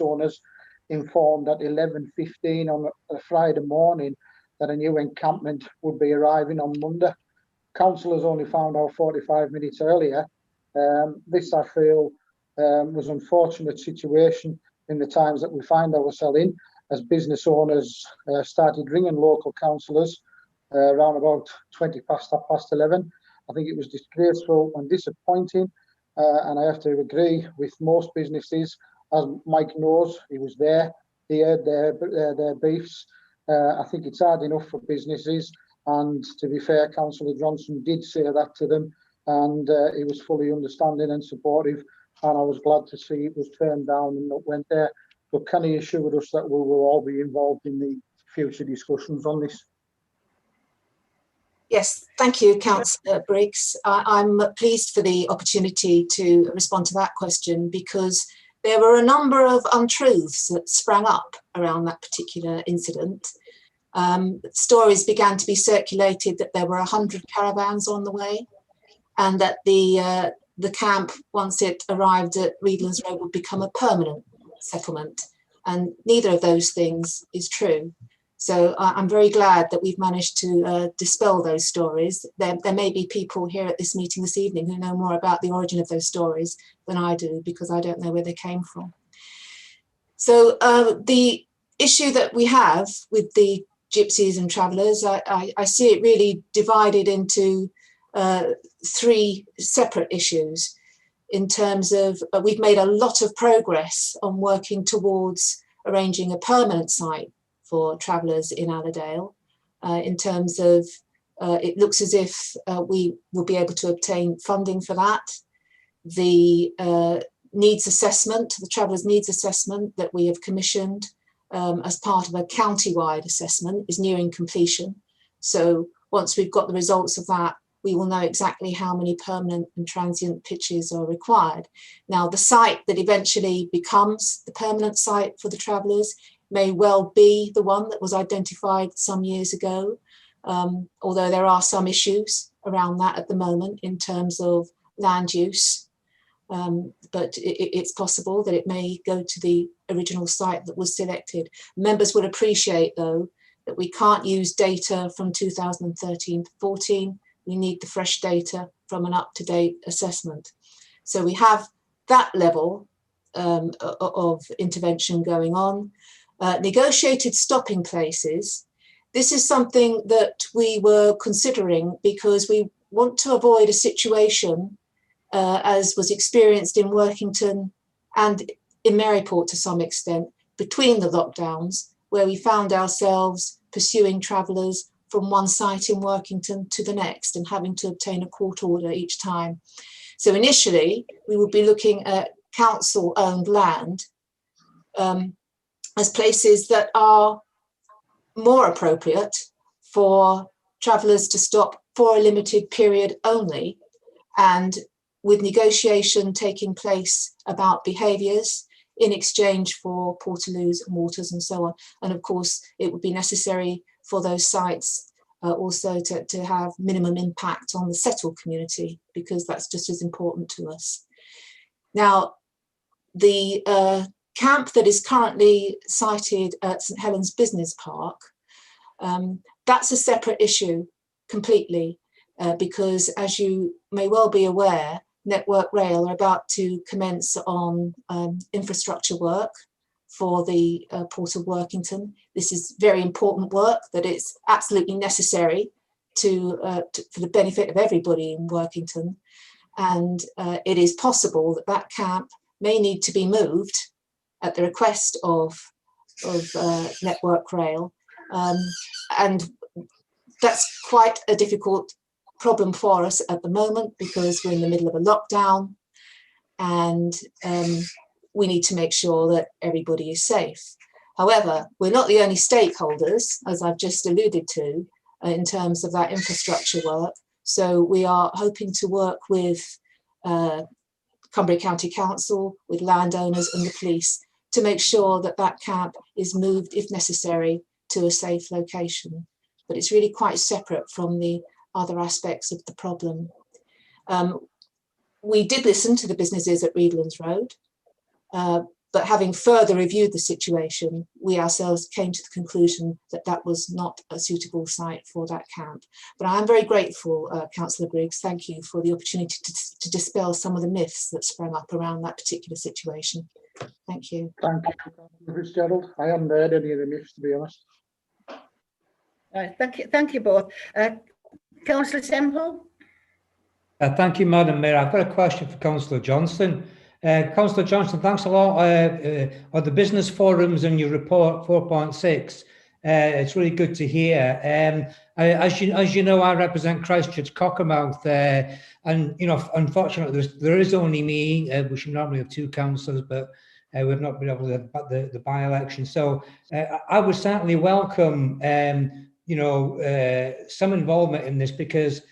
owners informed at 11:15 on a Friday morning that a new encampment would be arriving on Monday. Councillors only found out 45 minutes earlier. This, I feel, was an unfortunate situation in the times that we find ourselves in, as business owners started ringing local councillors around about 11:20. I think it was disgraceful and disappointing, and I have to agree with most businesses. As Mike knows, he was there, he heard their beefs. I think it's hard enough for businesses, and to be fair, Councillor Johnson did say that to them, and he was fully understanding and supportive, and I was glad to see it was turned down and not went there. But can he assure us that we will all be involved in the future discussions on this? Yes, thank you, Councillor Briggs. I'm pleased for the opportunity to respond to that question, because there were a number of untruths that sprang up around that particular incident. Stories began to be circulated that there were 100 caravans on the way, and that the camp, once it arrived at Reedlands Road, would become a permanent settlement. And neither of those things is true. So I'm very glad that we've managed to dispel those stories. There may be people here at this meeting this evening who know more about the origin of those stories than I do, because I don't know where they came from. So the issue that we have with the Gypsies and Travellers, I see it really divided into 3 separate issues, in terms of we've made a lot of progress on working towards arranging a permanent site for Travellers in Allerdale. In terms of it looks as if we will be able to obtain funding for that. The needs assessment, the Travellers needs assessment that we have commissioned as part of a county-wide assessment, is nearing completion. So once we've got the results of that, we will know exactly how many permanent and transient pitches are required. Now, the site that eventually becomes the permanent site for the Travellers may well be the one that was identified some years ago, although there are some issues around that at the moment in terms of land use. But it's possible that it may go to the original site that was selected. Members would appreciate, though, that we can't use data from 2013-14. We need the fresh data from an up-to-date assessment. So we have that level of intervention going on. Negotiated stopping places. This is something that we were considering because we want to avoid a situation as was experienced in Workington and in Maryport to some extent between the lockdowns, where we found ourselves pursuing Travellers from one site in Workington to the next and having to obtain a court order each time. So initially, we would be looking at council-owned land as places that are more appropriate for Travellers to stop for a limited period only, and with negotiation taking place about behaviours in exchange for portaloos and waters and so on. And of course, it would be necessary for those sites also to have minimum impact on the settled community, because that's just as important to us. Now, the camp that is currently sited at St Helens Business Park, that's a separate issue completely, because as you may well be aware, Network Rail are about to commence on infrastructure work for the Port of Workington. This is very important work that is absolutely necessary for the benefit of everybody in Workington. And it is possible that that camp may need to be moved at the request of Network Rail. And that's quite a difficult problem for us at the moment, because we're in the middle of a lockdown and we need to make sure that everybody is safe. However, we're not the only stakeholders, as I've just alluded to, in terms of that infrastructure work. So we are hoping to work with Cumbria County Council, with landowners and the police to make sure that that camp is moved, if necessary, to a safe location. But it's really quite separate from the other aspects of the problem. We did listen to the businesses at Reedlands Road, but having further reviewed the situation, we ourselves came to the conclusion that that was not a suitable site for that camp. But I am very grateful, Councillor Briggs, thank you for the opportunity to dispel some of the myths that sprang up around that particular situation. Thank you. Thank you, Councillor Fitzgerald. I haven't heard any of the myths, to be honest. Right, thank you both. Councillor Semple? Thank you, Madam Mayor. I've got a question for Councillor Johnson. Councillor Johnson, thanks a lot on the business forums and your report 4.6. It's really good to hear. As you know, I represent Christchurch Cockermouth, and unfortunately, there is only me. We should normally have 2 councillors, but we've not been able to have the by-election. So I would certainly welcome, some involvement in this, because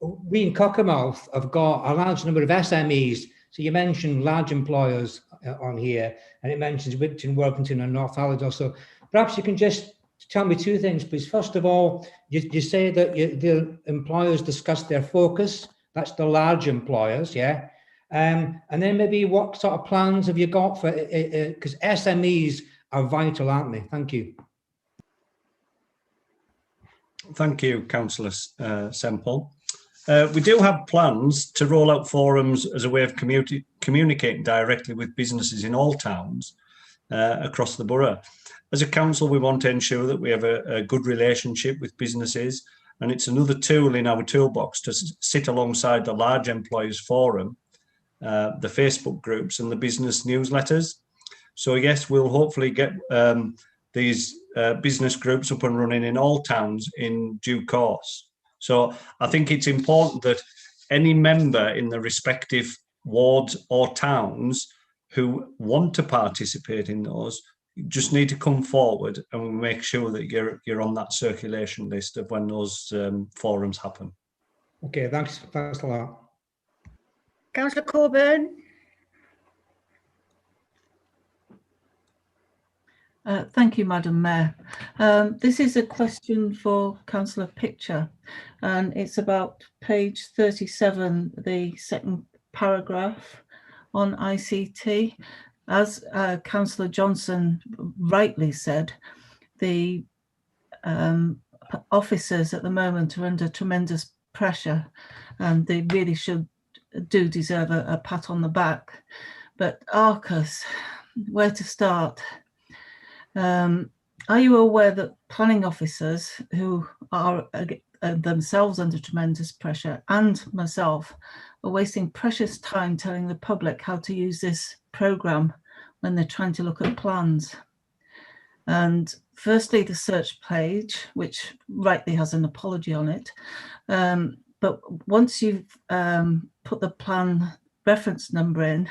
we in Cockermouth have got a large number of SMEs. So you mentioned large employers on here, and it mentions Wigton, Worthington and North Halidor. So perhaps you can just tell me 2 things, please. First of all, you say that the employers discuss their focus. That's the large employers, yeah? And then maybe what sort of plans have you got for, because SMEs are vital, aren't they? Thank you. Thank you, Councillor Semple. We do have plans to roll out forums as a way of communicating directly with businesses in all towns across the borough. As a council, we want to ensure that we have a good relationship with businesses, and it's another tool in our toolbox to sit alongside the large employers forum, the Facebook groups and the business newsletters. So yes, we'll hopefully get these business groups up and running in all towns in due course. So I think it's important that any member in the respective wards or towns who want to participate in those just need to come forward, and we'll make sure that you're on that circulation list of when those forums happen. Okay, thanks a lot. Councillor Coburn? Thank you, Madam Mayor. This is a question for Councillor Pitcher, and it's about page 37, the second paragraph on ICT. As Councillor Johnson rightly said, the officers at the moment are under tremendous pressure, and they really do deserve a pat on the back. But Arcus, where to start? Are you aware that planning officers who are themselves under tremendous pressure, and myself, are wasting precious time telling the public how to use this programme when they're trying to look at plans? And firstly, the search page, which rightly has an apology on it, but once you've put the plan reference number in,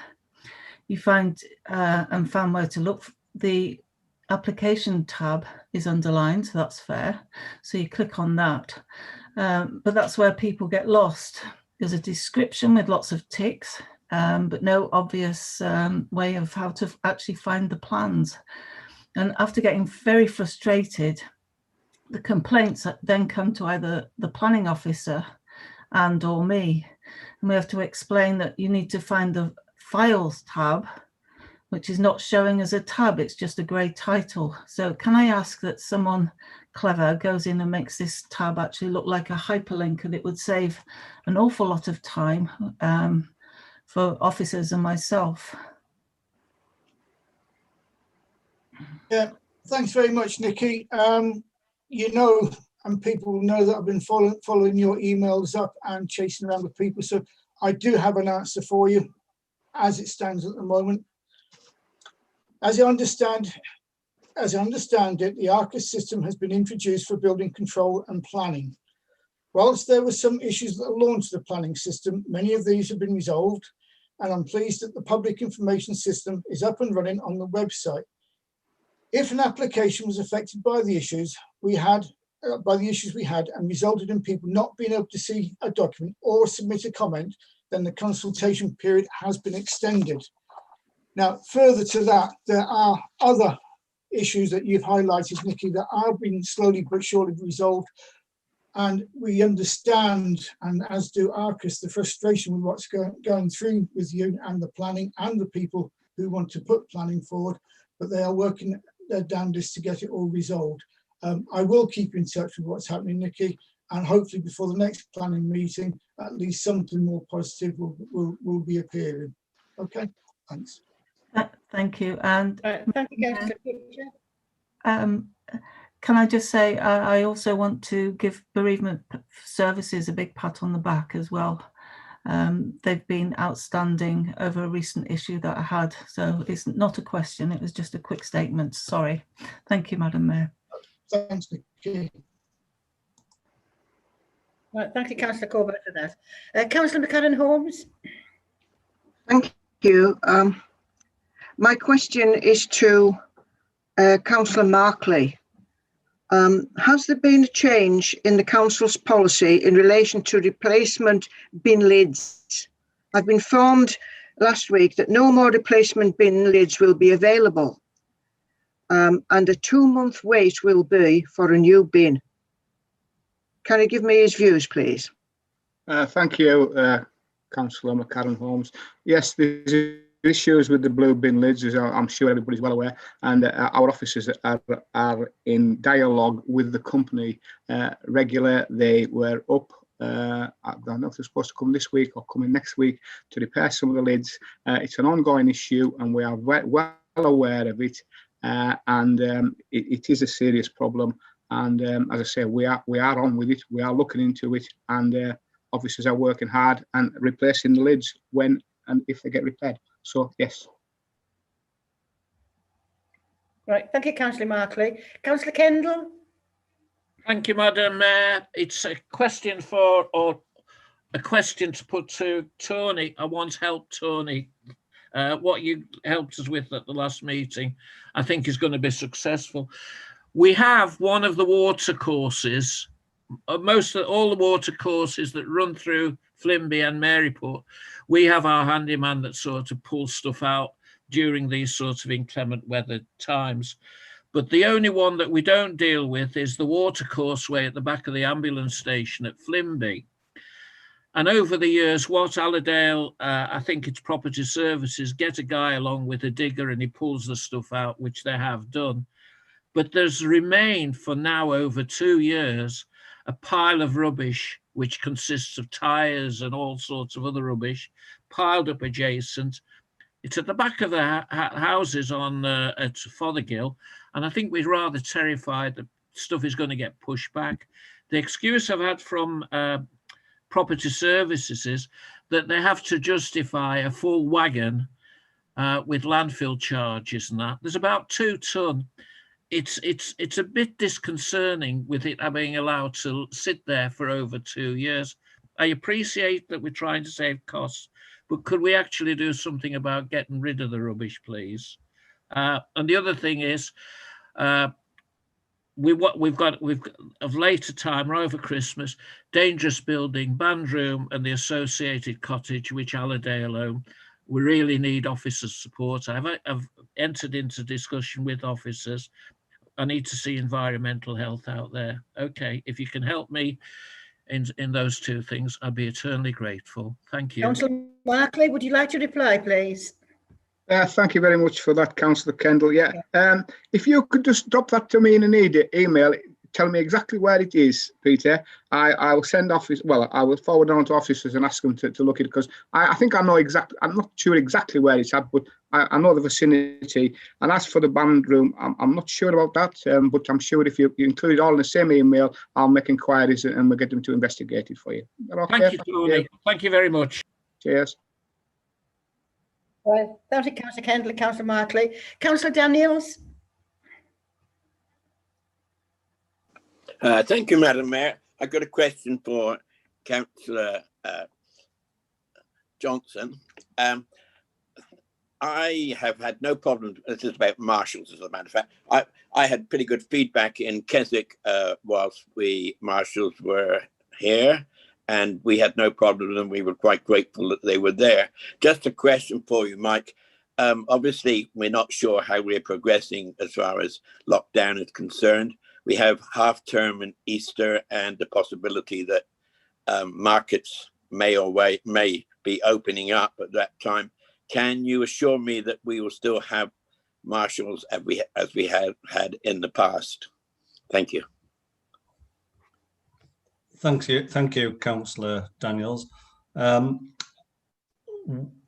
you find and found where to look. The application tab is underlined, so that's fair. So you click on that. But that's where people get lost. There's a description with lots of ticks, but no obvious way of how to actually find the plans. And after getting very frustrated, the complaints then come to either the planning officer and or me. And we have to explain that you need to find the files tab, which is not showing as a tab, it's just a grey title. So can I ask that someone clever goes in and makes this tab actually look like a hyperlink, and it would save an awful lot of time for officers and myself. Yeah, thanks very much, Nikki. You know, and people know that I've been following your emails up and chasing around with people. So I do have an answer for you as it stands at the moment. As I understand it, the Arcus system has been introduced for building control and planning. Whilst there were some issues that launched the planning system, many of these have been resolved, and I'm pleased that the public information system is up and running on the website. If an application was affected by the issues we had, and resulted in people not being able to see a document or submit a comment, then the consultation period has been extended. Now, further to that, there are other issues that you've highlighted, Nikki, that are being slowly but surely resolved. And we understand, and as do Arcus, the frustration with what's going through with you and the planning and the people who want to put planning forward, but they are working their damnedest to get it all resolved. I will keep in touch with what's happening, Nikki, and hopefully before the next planning meeting, at least something more positive will be appearing. Okay, thanks. Thank you. And thank you, Councillor. Can I just say, I also want to give bereavement services a big pat on the back as well. They've been outstanding over a recent issue that I had. So it's not a question, it was just a quick statement. Sorry. Thank you, Madam Mayor. Thanks, Nikki. Right, thank you, Councillor Corbett, for that. Councillor McCarran-Holmes. Thank you. My question is to Councillor Markley. Has there been a change in the council's policy in relation to replacement bin lids? I've been informed last week that no more replacement bin lids will be available, and a 2-month wait will be for a new bin. Can you give me his views, please? Thank you, Councillor McCarran-Holmes. Yes, there's issues with the blue bin lids, as I'm sure everybody's well aware, and our officers are in dialogue with the company regular. They were up, I don't know if they're supposed to come this week or coming next week to repair some of the lids. It's an ongoing issue and we are well aware of it, and it is a serious problem. And as I say, we are on with it. We are looking into it, and officers are working hard and replacing the lids when and if they get repaired. So yes. Right, thank you, Councillor Markley. Councillor Kendall. Thank you, Madam Mayor. It's a question or a question to put to Tony. I once helped Tony. What you helped us with at the last meeting, I think is going to be successful. We have one of the water courses, all the water courses that run through Flimby and Maryport. We have our handyman that sort of pulls stuff out during these sorts of inclement weather times. But the only one that we don't deal with is the water courseway at the back of the ambulance station at Flimby. And over the years, what Allerdale, I think it's Property Services, get a guy along with a digger and he pulls the stuff out, which they have done. But there's remained for now over 2 years a pile of rubbish, which consists of tyres and all sorts of other rubbish, piled up adjacent. It's at the back of the houses at Fothergill, and I think we're rather terrified that stuff is going to get pushed back. The excuse I've had from Property Services is that they have to justify a full wagon with landfill charges and that. There's about 2 tonne. It's a bit disconcerting with it being allowed to sit there for over 2 years. I appreciate that we're trying to save costs, but could we actually do something about getting rid of the rubbish, please? And the other thing is, we've got of later time, right over Christmas, dangerous building, band room, and the associated cottage, which Allerdale own. We really need officers' support. I've entered into discussion with officers. I need to see environmental health out there. Okay, if you can help me in those 2 things, I'd be eternally grateful. Thank you. Councillor Markley, would you like to reply, please? Thank you very much for that, Councillor Kendall. Yeah, if you could just drop that to me in an email, tell me exactly where it is, Peter. I will send office. Well, I will forward on to officers and ask them to look at it, because I think I know exactly. I'm not sure exactly where it's at, but I know the vicinity. And as for the band room, I'm not sure about that, but I'm sure if you include it all in the same email, I'll make inquiries and we'll get them to investigate it for you. Okay? Thank you, Tony. Thank you very much. Cheers. Right, thank you, Councillor Kendall and Councillor Markley. Councillor Daniels. Thank you, Madam Mayor. I've got a question for Councillor Johnson. I have had no problem. This is about marshals, as a matter of fact. I had pretty good feedback in Keswick whilst we marshals were here, and we had no problem, and we were quite grateful that they were there. Just a question for you, Mike. Obviously, we're not sure how we're progressing as far as lockdown is concerned. We have half term and Easter and the possibility that markets may be opening up at that time. Can you assure me that we will still have marshals as we have had in the past? Thank you. Thank you, Councillor Daniels.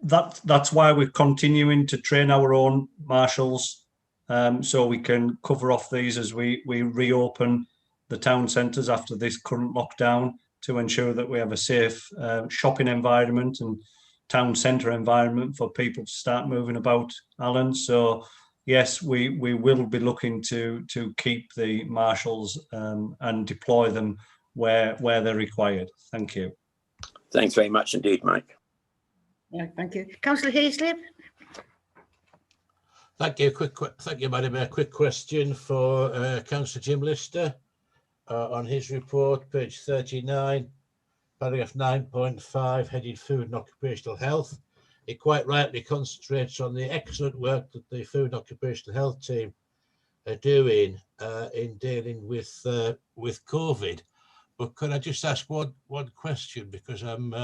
That's why we're continuing to train our own marshals, so we can cover off these as we reopen the town centres after this current lockdown, to ensure that we have a safe shopping environment and town centre environment for people to start moving about, Alan. So yes, we will be looking to keep the marshals and deploy them where they're required. Thank you. Thanks very much indeed, Mike. Yeah, thank you. Councillor Heaslip. Thank you. Thank you, Madam Mayor. Quick question for Councillor Jim Lister on his report, page 39, paragraph 9.5, headed Food and Occupational Health. It quite rightly concentrates on the excellent work that the Food and Occupational Health team are doing in dealing with COVID. But could I just ask one question, because I'm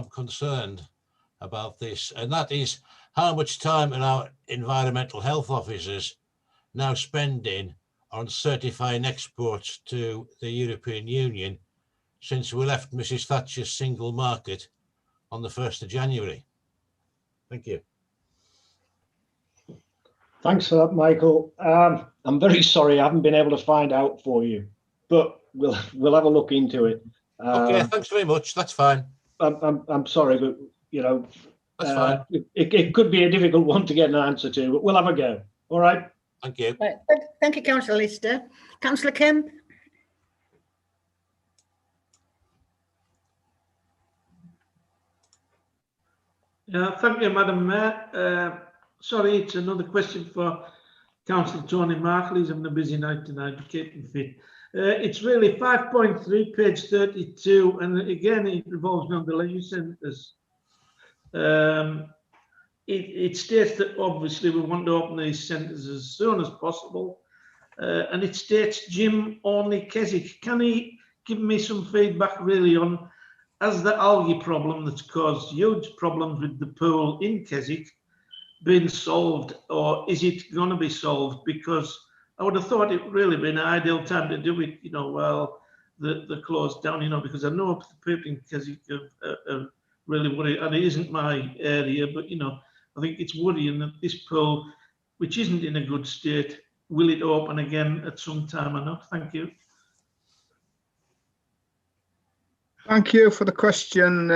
concerned about this, and that is how much time are our environmental health officers now spending on certifying exports to the European Union since we left Mrs. Thatcher's single market on the 1st of January? Thank you. Thanks for that, Michael. I'm very sorry I haven't been able to find out for you, but we'll have a look into it. Okay, thanks very much. That's fine. I'm sorry, but you know, that's fine. It could be a difficult one to get an answer to, but we'll have a go. All right. Thank you. Right. Thank you, Councillor Lister. Councillor Kemp. Thank you, Madam Mayor. Sorry, it's another question for Councillor Tony Markley. He's having a busy night tonight, keeping fit. It's really 5.3, page 32, and again, it revolves around the leisure centres. It states that obviously we want to open these centres as soon as possible, and it states gym only Keswick. Can he give me some feedback really on, has the algae problem that's caused huge problems with the pool in Keswick been solved, or is it going to be solved? Because I would have thought it really been an ideal time to do it, you know, while the closed down, you know, because I know the people in Keswick are really worried, and it isn't my area, but, you know, I think it's worrying that this pool, which isn't in a good state, will it open again at some time or not? Thank you. Thank you for the question,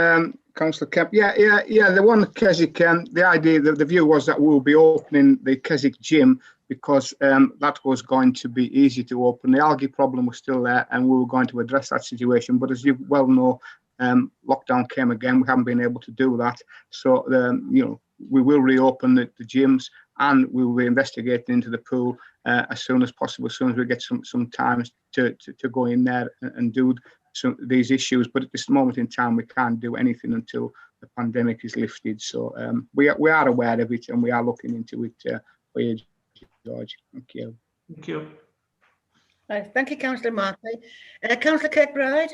Councillor Kemp. Yeah. The one at Keswick, the idea, the view was that we'll be opening the Keswick gym because that was going to be easy to open. The algae problem was still there, and we were going to address that situation. But as you well know, lockdown came again. We haven't been able to do that. So, you know, we will reopen the gyms, and we will be investigating into the pool as soon as possible, as soon as we get some time to go in there and do these issues. But at this moment in time, we can't do anything until the pandemic is lifted. So we are aware of it, and we are looking into it for you, George. Thank you. Thank you. Right, thank you, Councillor Markley. Councillor Kirkbride.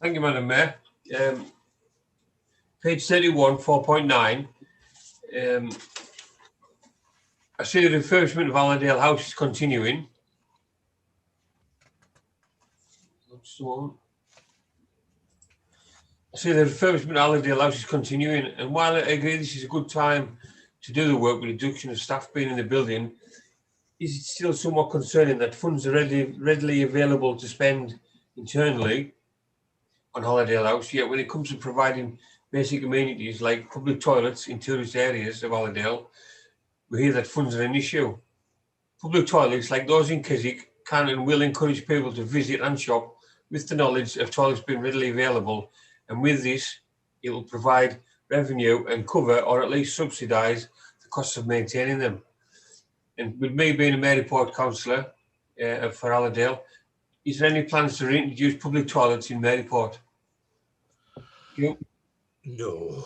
Thank you, Madam Mayor. Page 31, 4.9. I see the refurbishment of Allerdale House is continuing. I see the refurbishment of Allerdale House is continuing, and while I agree this is a good time to do the work with reduction of staff being in the building, is it still somewhat concerning that funds are readily available to spend internally on Allerdale House, yet when it comes to providing basic amenities like public toilets in tourist areas of Allerdale, we hear that funds are an issue. Public toilets like those in Keswick can and will encourage people to visit and shop with the knowledge of toilets being readily available, and with this it will provide revenue and cover, or at least subsidise, the costs of maintaining them. And with me being a Maryport councillor for Allerdale, is there any plans to reintroduce public toilets in Maryport? you. No.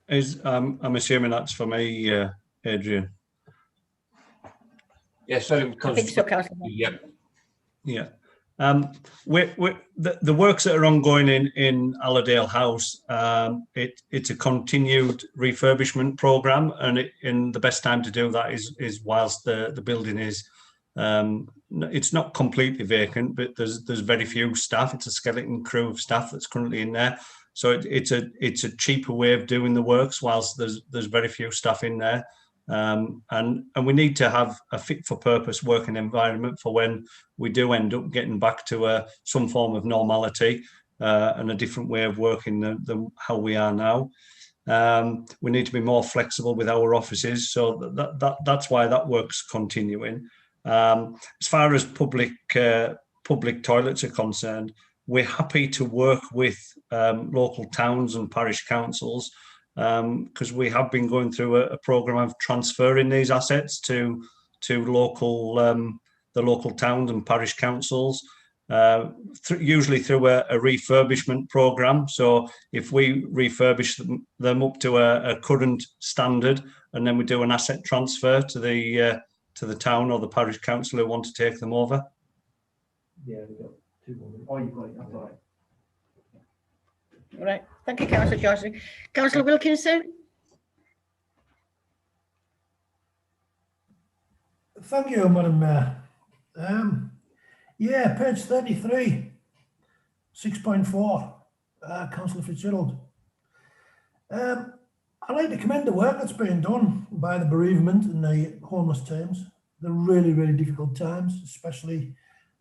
I'm assuming that's for me, Adrian. Yes, sorry. I think so, Councillor. Yep. Yeah. The works that are ongoing in Allerdale House, it's a continued refurbishment programme, and the best time to do that is whilst the building is, it's not completely vacant, but there's very few staff. It's a skeleton crew of staff that's currently in there, so it's a cheaper way of doing the works whilst there's very few staff in there. And we need to have a fit for purpose working environment for when we do end up getting back to some form of normality and a different way of working than how we are now. We need to be more flexible with our offices, so that's why that work's continuing. As far as public toilets are concerned, we're happy to work with local towns and parish councils, because we have been going through a programme of transferring these assets to local the local towns and parish councils, usually through a refurbishment programme. So if we refurbish them up to a current standard, and then we do an asset transfer to the town or the parish council who want to take them over. Yeah, we've got 2 more. Oh, you've got it. That's all right. All right. Thank you, Councillor Johnson. Councillor Wilkinson? Thank you, Madam Mayor. Yeah, page 33, 6.4, Councillor Fitzgerald. I'd like to commend the work that's being done by the bereavement and the homeless teams. They're really, really difficult times, especially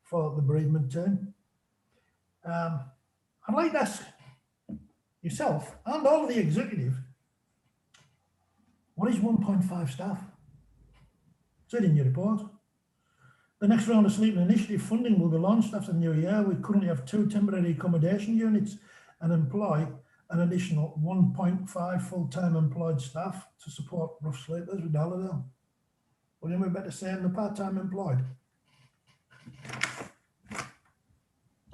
for the bereavement team. I'd like to ask yourself and all of the executive, what is 1.5 staff? It's in your report. The next round of sleeping initiative funding will be launched after the new year. We currently have 2 temporary accommodation units and employ an additional 1.5 full-time employed staff to support rough sleepers with Allerdale. Wouldn't we better say in the part-time employed?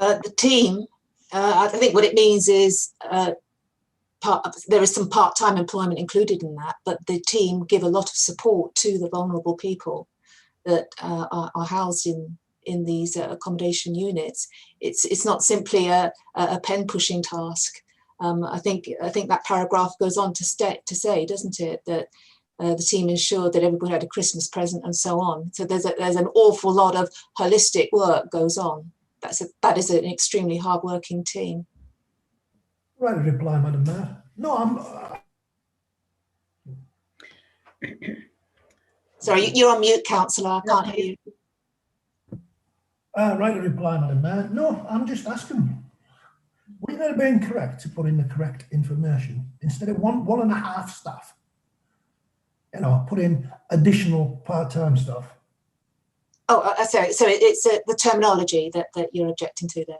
The team, I think what it means is there is some part-time employment included in that, but the team give a lot of support to the vulnerable people that are housed in these accommodation units. It's not simply a pen pushing task. I think that paragraph goes on to say, doesn't it, that the team ensured that everybody had a Christmas present and so on. So there's an awful lot of holistic work goes on. That is an extremely hard-working team. Right reply, Madam Mayor. No, Sorry, you're on mute, Councillor. I can't hear you. Right reply, Madam Mayor. No, I'm just asking. Would it have been correct to put in the correct information instead of 1.5 staff? You know, put in additional part-time staff. Oh, sorry. So it's the terminology that you're objecting to there.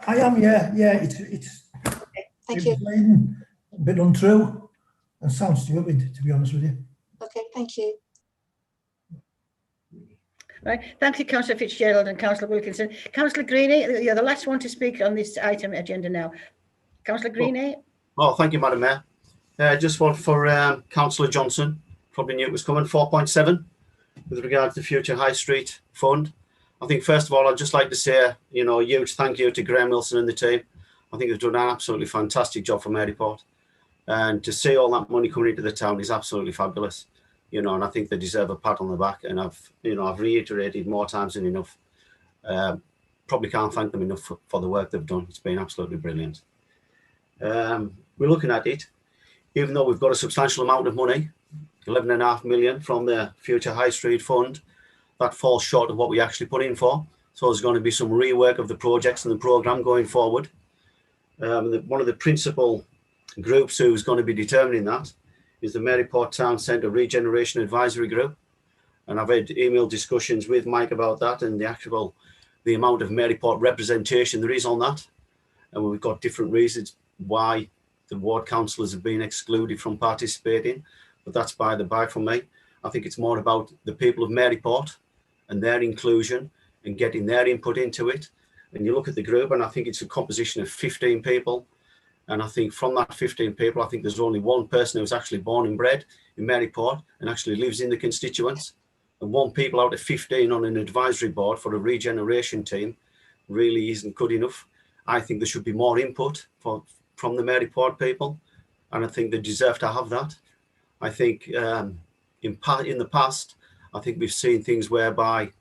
I am, yeah. It's okay, thank you. A bit untrue and sounds stupid, to be honest with you. Okay, thank you. Right, thank you, Councillor Fitzgerald and Councillor Wilkinson. Councillor Greenie, you're the last one to speak on this item agenda now. Councillor Greenie. Oh, thank you, Madam Mayor. Just one for Councillor Johnson. Probably knew it was coming. 4.7 with regard to the Future High Street Fund. I think first of all, I'd just like to say, a huge thank you to Graham Wilson and the team. I think they've done an absolutely fantastic job for Maryport, and to see all that money coming into the town is absolutely fabulous. And I think they deserve a pat on the back. And I've reiterated more times than enough. Probably can't thank them enough for the work they've done. It's been absolutely brilliant. We're looking at it, even though we've got a substantial amount of money, 11.5 million from the Future High Street Fund, that falls short of what we actually put in for. So there's going to be some rework of the projects and the programme going forward. One of the principal groups who's going to be determining that is the Maryport Town Centre Regeneration Advisory Group. And I've had email discussions with Mike about that and the amount of Maryport representation there is on that. And we've got different reasons why the ward councillors have been excluded from participating, but that's by the by for me. I think it's more about the people of Maryport and their inclusion and getting their input into it. And you look at the group, and I think it's a composition of 15 people. And I think from that 15 people, I think there's only one person who's actually born and bred in Maryport and actually lives in the constituents. And 1 people out of 15 on an advisory board for a regeneration team really isn't good enough. I think there should be more input from the Maryport people, and I think they deserve to have that. I think in the past, I think we've seen things whereby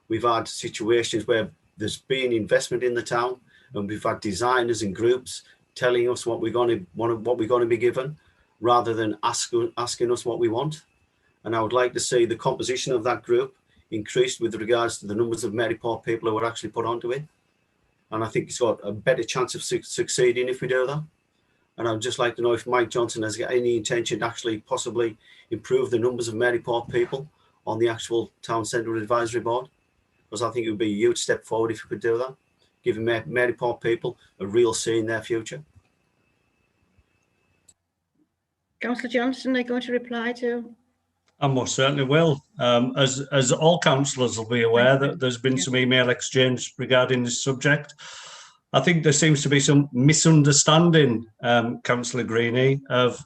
we've had situations where there's been investment in the town, and we've had designers and groups telling us what we're going to be given, rather than asking us what we want. And I would like to see the composition of that group increased with regards to the numbers of Maryport people who are actually put onto it. And I think it's got a better chance of succeeding if we do that. And I'd just like to know if Mike Johnson has got any intention to actually possibly improve the numbers of Maryport people on the actual Town Centre Advisory Board, because I think it would be a huge step forward if we could do that, giving Maryport people a real say in their future. Councillor Johnson, are you going to reply to? I most certainly will. As all councillors will be aware, that there's been some email exchange regarding this subject. I think there seems to be some misunderstanding, Councillor Greenie, of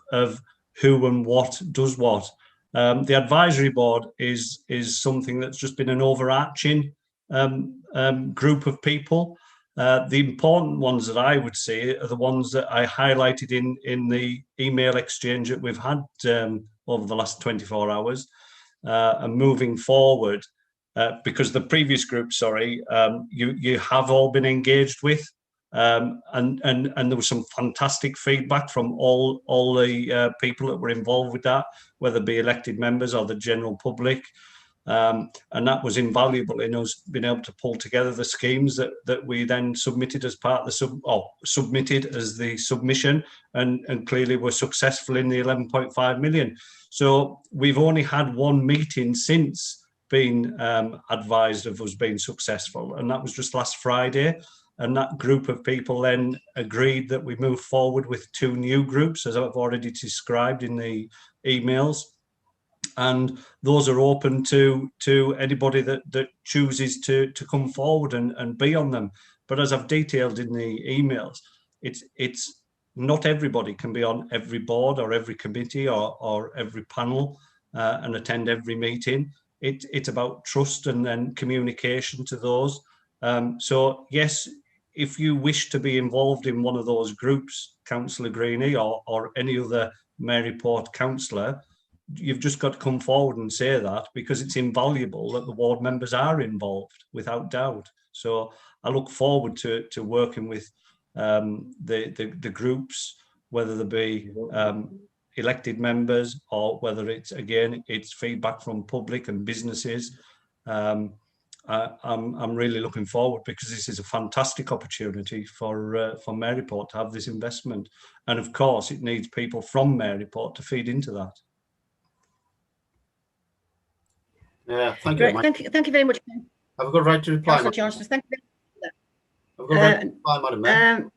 who and what does what. The advisory board is something that's just been an overarching group of people. The important ones that I would say are the ones that I highlighted in the email exchange that we've had over the last 24 hours, and moving forward, because the previous group, you have all been engaged with, and there was some fantastic feedback from all the people that were involved with that, whether it be elected members or the general public. And that was invaluable in us being able to pull together the schemes that we then submitted as part of the submitted as the submission, and clearly were successful in the 11.5 million. So we've only had one meeting since being advised of us being successful, and that was just last Friday. And that group of people then agreed that we move forward with 2 new groups, as I've already described in the emails. And those are open to anybody that chooses to come forward and be on them. But as I've detailed in the emails, it's not everybody can be on every board or every committee or every panel and attend every meeting. It's about trust and then communication to those. So yes, if you wish to be involved in one of those groups, Councillor Greenie or any other Maryport councillor, you've just got to come forward and say that, because it's invaluable that the ward members are involved, without doubt. So I look forward to working with the groups, whether they be elected members or whether it's feedback from public and businesses. I'm really looking forward, because this is a fantastic opportunity for Maryport to have this investment, and of course it needs people from Maryport to feed into that. Yeah, thank you, Mike. Thank you very much. Have a good right to reply, Councillor Johnson. Thank you. Have a good right to reply, Madam Mayor.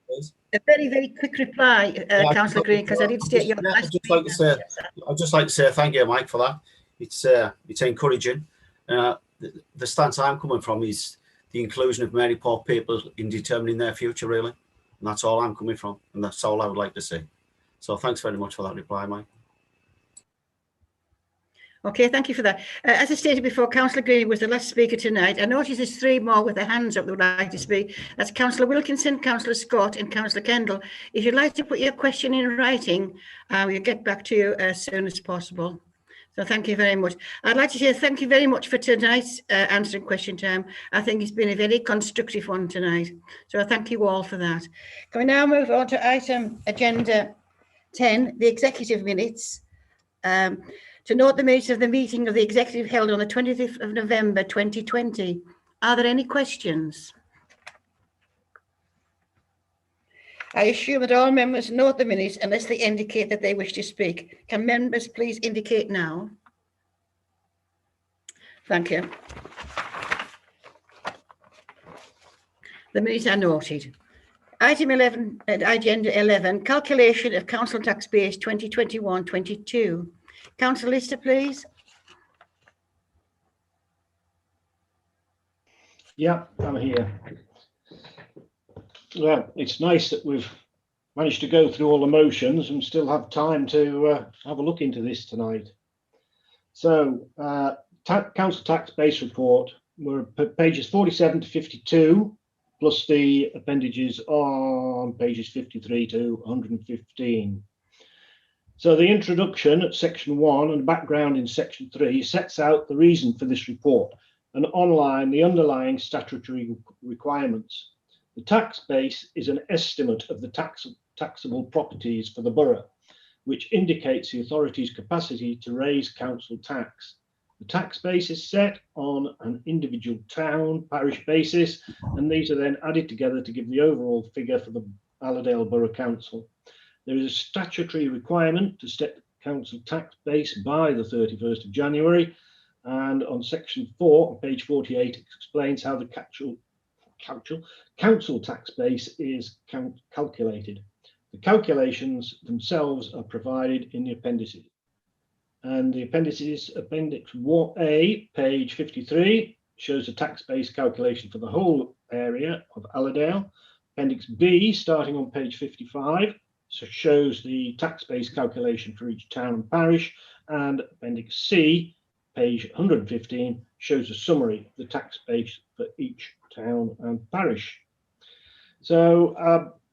A very, very quick reply, Councillor Green, because I did state your last. I'd just like to say thank you, Mike, for that. It's encouraging. The stance I'm coming from is the inclusion of Maryport people in determining their future, really. And that's all I'm coming from, and that's all I would like to see. So thanks very much for that reply, Mike. Okay, thank you for that. As I stated before, Councillor Green was the last speaker tonight. I notice there's 3 more with their hands up that would like to speak. That's Councillor Wilkinson, Councillor Scott and Councillor Kendall. If you'd like to put your question in writing, we'll get back to you as soon as possible. So thank you very much. I'd like to say thank you very much for tonight's answering question time. I think it's been a very constructive one tonight. So I thank you all for that. Can we now move on to item agenda 10, the executive minutes. To note the minutes of the meeting of the executive held on the 25th of November 2020. Are there any questions? I assume that all members note the minutes unless they indicate that they wish to speak. Can members please indicate now? Thank you. The minutes are noted. Item 11, agenda 11, calculation of council tax base 2021-22. Councillor Lister, please. Yeah, I'm here. Well, it's nice that we've managed to go through all the motions and still have time to have a look into this tonight. So, council tax base report, we're at pages 47 to 52, plus the appendages on pages 53 to 115. So the introduction at section 1 and background in section 3 sets out the reason for this report and online the underlying statutory requirements. The tax base is an estimate of the taxable properties for the borough, which indicates the authority's capacity to raise council tax. The tax base is set on an individual town, parish basis, and these are then added together to give the overall figure for the Allerdale Borough Council. There is a statutory requirement to set the council tax base by the 31st of January, and on section 4, on page 48, it explains how the council tax base is calculated. The calculations themselves are provided in the appendices. And the appendices, Appendix 1A, page 53, shows the tax base calculation for the whole area of Allerdale. Appendix B, starting on page 55, shows the tax base calculation for each town and parish. And Appendix C, page 115, shows a summary of the tax base for each town and parish. So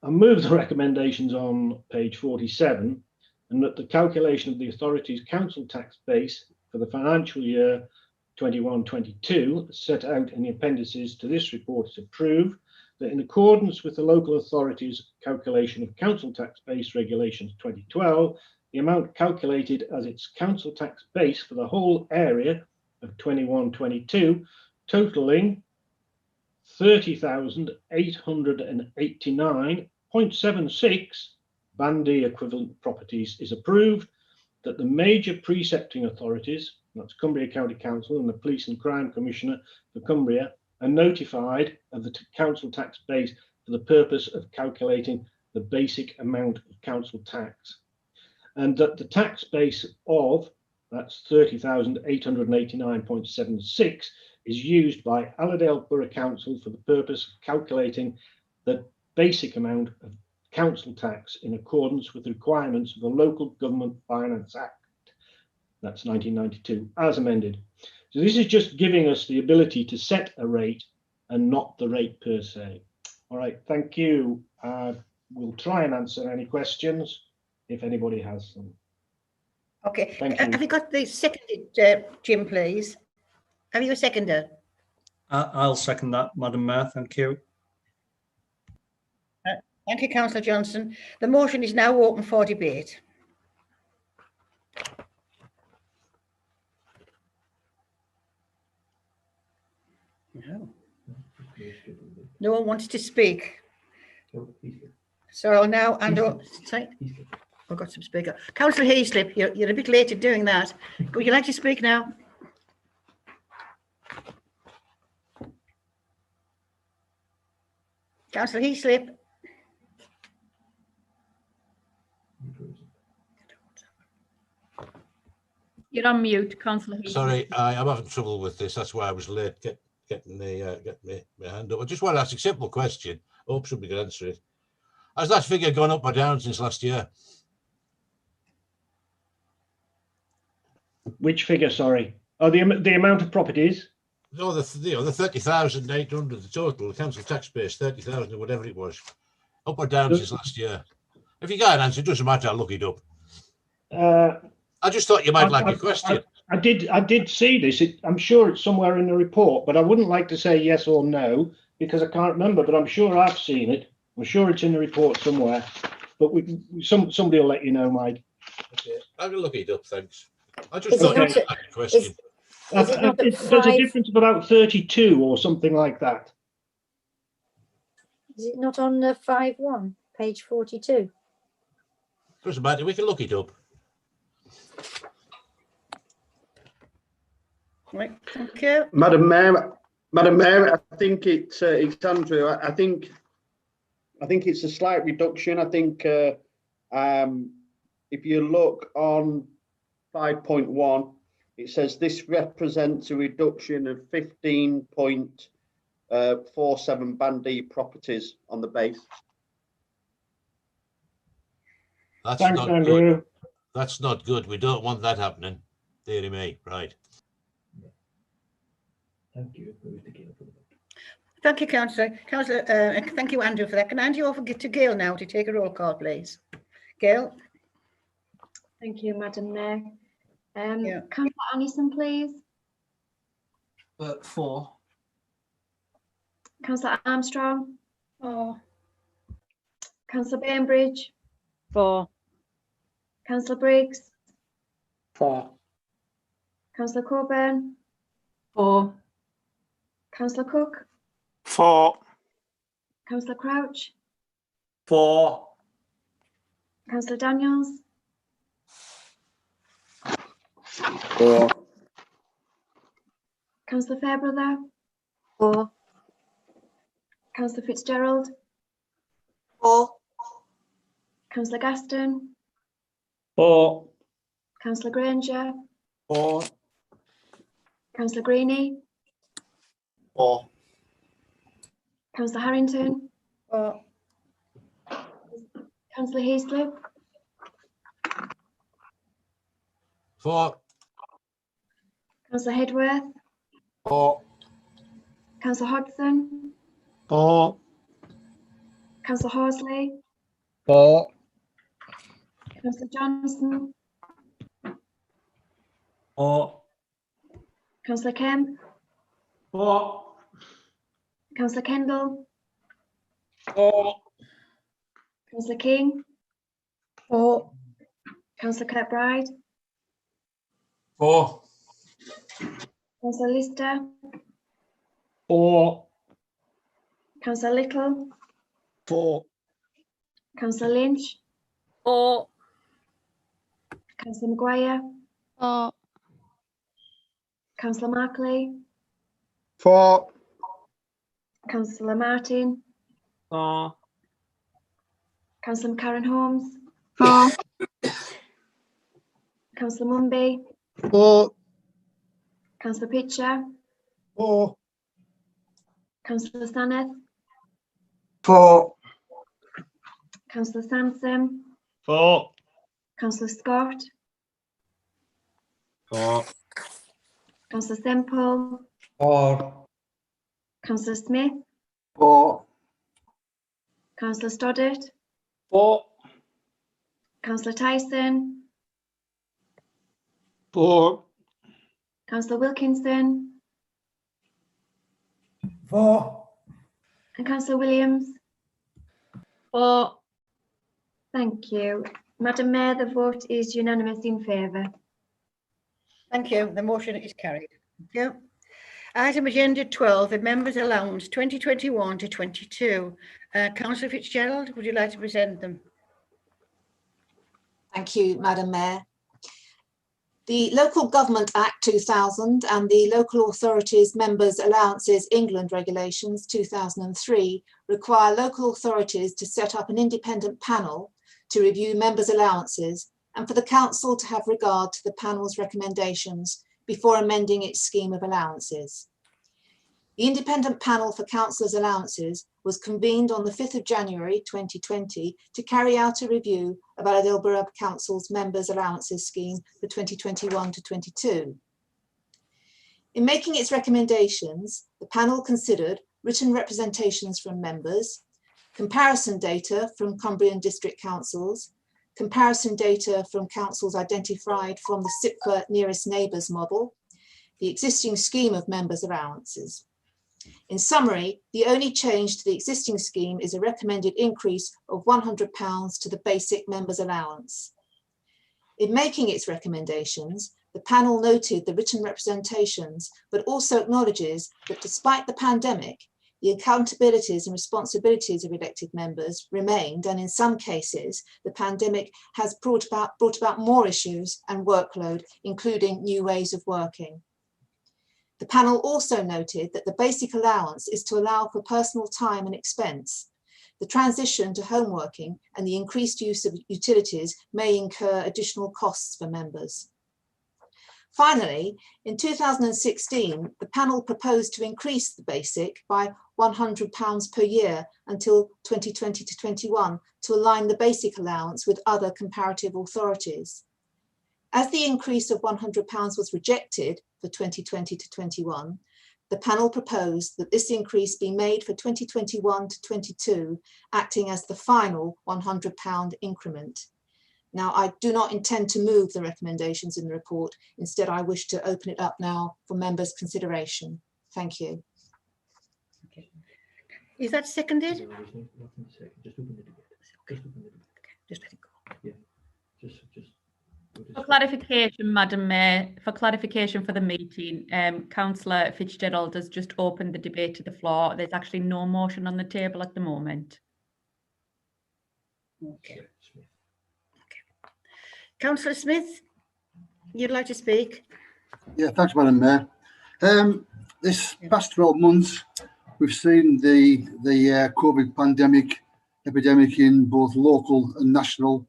I move the recommendations on page 47, and that the calculation of the authority's council tax base for the financial year 21-22 set out in the appendices to this report is approved, that in accordance with the local authority's calculation of council tax base regulations 2012, the amount calculated as its council tax base for the whole area of 21-22 totaling 30,889.76 Bandy equivalent properties is approved, that the major precepting authorities, that's Cumbria County Council and the Police and Crime Commissioner for Cumbria, are notified of the council tax base for the purpose of calculating the basic amount of council tax, and that the tax base of, that's 30,889.76, is used by Allerdale Borough Council for the purpose of calculating the basic amount of council tax in accordance with the requirements of the Local Government Finance Act, that's 1992, as amended. So this is just giving us the ability to set a rate and not the rate per se. All right, thank you. We'll try and answer any questions if anybody has some. Okay, Thank you. have you got the seconded, Jim, please? Have you a seconder? I'll second that, Madam Mayor. Thank you. Thank you, Councillor Johnson. The motion is now open for debate. No one wanted to speak. So I'll now hand over. I've got some speaker. Councillor Heaslip, you're a bit late in doing that. Would you like to speak now? Councillor Heaslip. You're on mute, Councillor Heaslip. Sorry, I'm having trouble with this. That's why I was late getting my hand up. I just want to ask a simple question. Hope somebody can answer it. Has that figure gone up or down since last year? Which figure, sorry? Oh, the amount of properties? No, the 30,800, the total, the council tax base, 30,000 or whatever it was. Up or down since last year? If you got an answer, it doesn't matter, I'll look it up. I just thought you might like a question. I did see this. I'm sure it's somewhere in the report, but I wouldn't like to say yes or no because I can't remember, but I'm sure I've seen it. I'm sure it's in the report somewhere, but somebody will let you know, Mike. Okay. I can look it up, thanks. I just thought you might like a question. There's a difference of about 32 or something like that. Is it not on 5.1, page 42? Doesn't matter, we can look it up. Right, thank you. Madam Mayor, I think it's Andrew. I think it's a slight reduction. I think if you look on 5.1, it says this represents a reduction of 15.2 47 Band D properties on the base. That's Thanks, not Andrew. good. That's not good. We don't want that happening. Dearie me. Right. Thank you. Thank you, Councillor. Thank you, Andrew, for that. Can I hand you over to Gail now to take a roll call, please? Gail? Thank you, Madam Mayor. Councillor Anderson, please. 4. Councillor Armstrong. 4. Councillor Bainbridge. 4. Councillor Briggs. 4. Councillor Coburn. 4. Councillor Cook. 4. Councillor Crouch. 4. Councillor Daniels. 4. Councillor Fairbrother. 4. Councillor Fitzgerald. 4. Councillor Gaston. 4. Councillor Granger. 4. Councillor Greenie. 4. Councillor Harrington. 4. Councillor Heaslip. 4. Councillor Hedworth. 4. Councillor Hodgson. 4. Councillor Horsley. 4. Councillor Johnson. 4. Councillor Kemp. 4. Councillor Kendall. 4. Councillor King. 4. Councillor Kirkbride. 4. Councillor Lister. 4. Councillor Little. 4. Councillor Lynch. 4. Councillor Maguire. 4. Councillor Markley. 4. Councillor Martin. 4. Councillor Karen Holmes. 4. Councillor Mumby. 4. Councillor Pitcher. 4. Councillor Saneth. 4. Councillor Sansom. 4. Councillor Scott. 4. Councillor Semple. 4. Councillor Smith. 4. Councillor Stoddart. 4. Councillor Tyson. 4. Councillor Wilkinson. 4. And Councillor Williams. 4. Thank you. Madam Mayor, the vote is unanimous in favour. Thank you. The motion is carried. Thank you. Item agenda 12, the members' allowance 2021 to 22. Councillor Fitzgerald, would you like to present them? Thank you, Madam Mayor. The Local Government Act 2000 and the Local Authorities Members' Allowances England Regulations 2003 require local authorities to set up an independent panel to review members' allowances and for the council to have regard to the panel's recommendations before amending its scheme of allowances. The independent panel for councillors' allowances was convened on the 5th of January 2020 to carry out a review of Allerdale Borough Council's members' allowances scheme for 2021 to 22. In making its recommendations, the panel considered written representations from members, comparison data from Cumbrian district councils, comparison data from councils identified from the SIPCA nearest neighbours model, the existing scheme of members' allowances. In summary, the only change to the existing scheme is a recommended increase of £100 to the basic members' allowance. In making its recommendations, the panel noted the written representations, but also acknowledges that despite the pandemic, the accountabilities and responsibilities of elected members remained, and in some cases, the pandemic has brought about more issues and workload, including new ways of working. The panel also noted that the basic allowance is to allow for personal time and expense. The transition to home working and the increased use of utilities may incur additional costs for members. Finally, in 2016, the panel proposed to increase the basic by £100 per year until 2020 to 21 to align the basic allowance with other comparative authorities. As the increase of £100 was rejected for 2020 to 21, the panel proposed that this increase be made for 2021 to 22, acting as the final £100 increment. Now, I do not intend to move the recommendations in the report. Instead, I wish to open it up now for members' consideration. Thank you. Okay. Is that seconded? Just let it go. For clarification, Madam Mayor, for clarification for the meeting, Councillor Fitzgerald has just opened the debate to the floor. There's actually no motion on the table at the moment. Okay. Councillor Smith, you'd like to speak? Yeah, thanks, Madam Mayor. This past 12 months, we've seen the COVID epidemic in both local and national.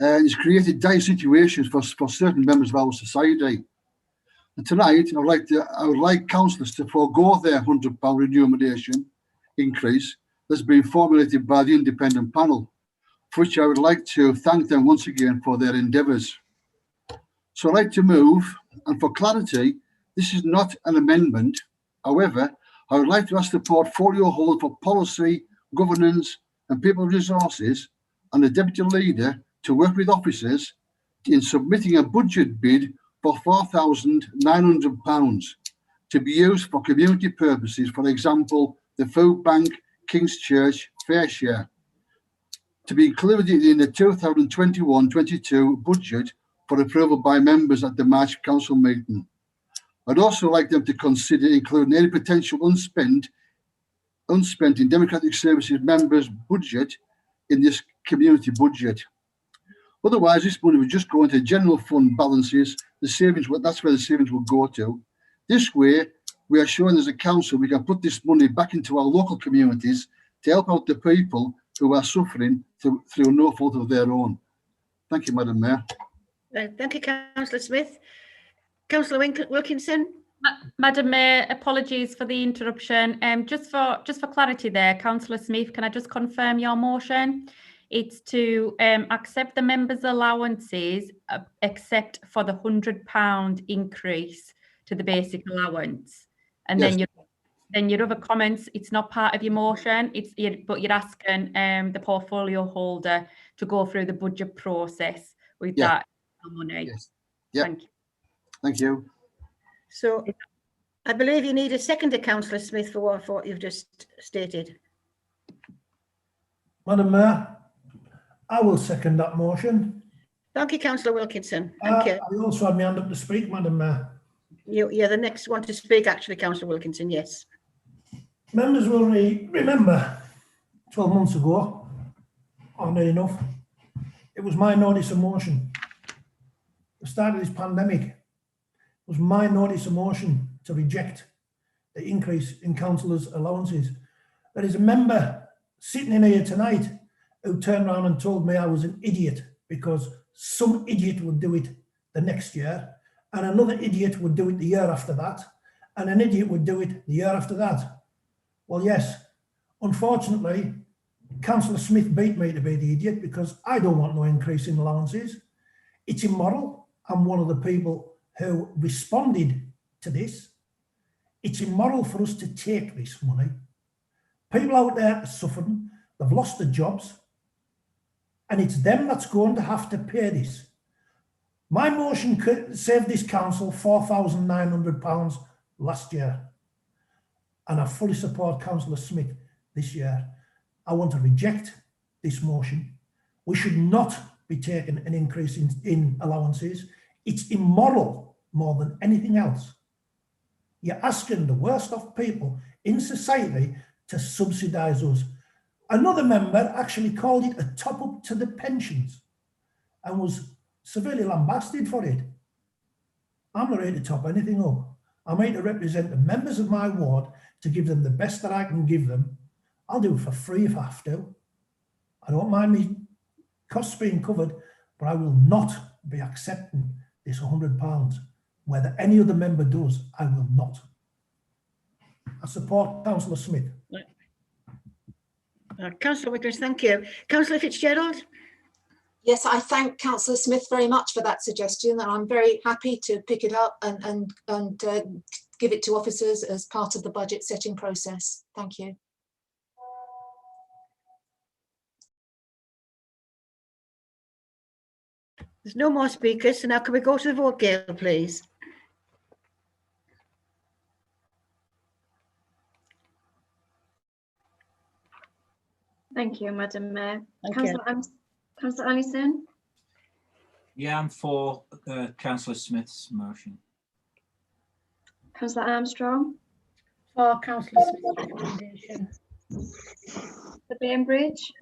And it's created dire situations for certain members of our society. And tonight, I would like councillors to forego their £100 remuneration increase that's been formulated by the independent panel, for which I would like to thank them once again for their endeavours. So I'd like to move, and for clarity, this is not an amendment. However, I would like to ask the portfolio holder for policy, governance and people resources and the deputy leader to work with officers in submitting a budget bid for £4,900 to be used for community purposes, for example, the food bank, King's Church, Fair Share, to be included in the 2021-22 budget for approval by members at the March Council meeting. I'd also like them to consider including any potential unspent in Democratic Services members' budget in this community budget. Otherwise, this money would just go into general fund balances. The savings, that's where the savings will go to. This way, we are showing as a council we can put this money back into our local communities to help out the people who are suffering through no fault of their own. Thank you, Madam Mayor. Thank you, Councillor Smith. Councillor Wilkinson. Madam Mayor, apologies for the interruption. Just for clarity there, Councillor Smith, can I just confirm your motion? It's to accept the members' allowances, except for the £100 increase to the basic allowance, and yes. Then your other comments. It's not part of your motion. But you're asking the portfolio holder to go through the budget process with that money. Yes. Yep. Thank you. Thank you. So, I believe you need a seconder, Councillor Smith, for what you've just stated. Madam Mayor, I will second that motion. Thank you, Councillor Wilkinson. Thank you. I also had my hand up to speak, Madam Mayor. You're the next one to speak, actually, Councillor Wilkinson, yes. Members will remember 12 months ago, or near enough, it was my notice of motion. The start of this pandemic, it was my notice of motion to reject the increase in councillors' allowances. There is a member sitting in here tonight who turned around and told me I was an idiot because some idiot would do it the next year, and another idiot would do it the year after that, and an idiot would do it the year after that. Well, yes, unfortunately, Councillor Smith beat me to be the idiot because I don't want no increase in allowances. It's immoral. I'm one of the people who responded to this. It's immoral for us to take this money. People out there are suffering. They've lost their jobs. And it's them that's going to have to pay this. My motion could save this council £4,900 last year. And I fully support Councillor Smith this year. I want to reject this motion. We should not be taking an increase in allowances. It's immoral more than anything else. You're asking the worst of people in society to subsidise us. Another member actually called it a top-up to the pensions and was severely lambasted for it. I'm not here to top anything up. I'm here to represent the members of my ward to give them the best that I can give them. I'll do it for free if I have to. I don't mind me costs being covered, but I will not be accepting this £100. Whether any other member does, I will not. I support Councillor Smith. Councillor Wiggins, thank you. Councillor Fitzgerald? Yes, I thank Councillor Smith very much for that suggestion, and I'm very happy to pick it up and give it to officers as part of the budget setting process. Thank you. There's no more speakers, so now can we go to the vote, Gail, please? Thank you, Madam Mayor. Thank you. Councillor Allison? Yeah, I'm for Councillor Smith's motion. Councillor Armstrong? For Councillor Smith's recommendation. The Bainbridge?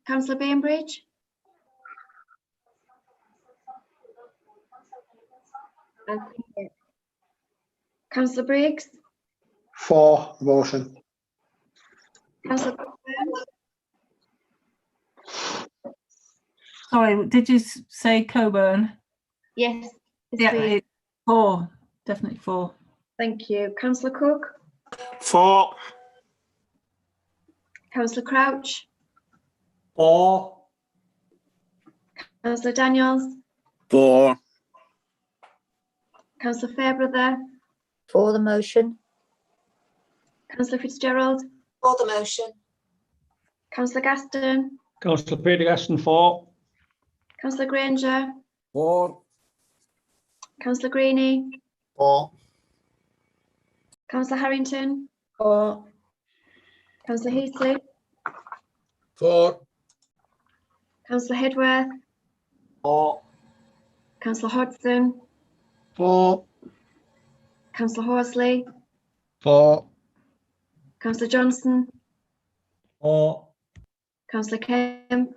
Councillor Bainbridge? Okay. Councillor Briggs? For the motion. Councillor Cockburn? Sorry, did you say Coburn? Yes. Yeah, it's for, definitely for. Thank you. Councillor Cook? For. Councillor Crouch? For. Councillor Daniels? For. Councillor Fairbrother? For the motion. Councillor Fitzgerald? For the motion. Councillor Gaston? Councillor Peter Gaston for. Councillor Granger? For. Councillor Greenie? For. Councillor Harrington? For. Councillor Heasley? For. Councillor Hedworth? For. Councillor Hodgson? For. Councillor Horsley? For. Councillor Johnson? For. Councillor Kemp?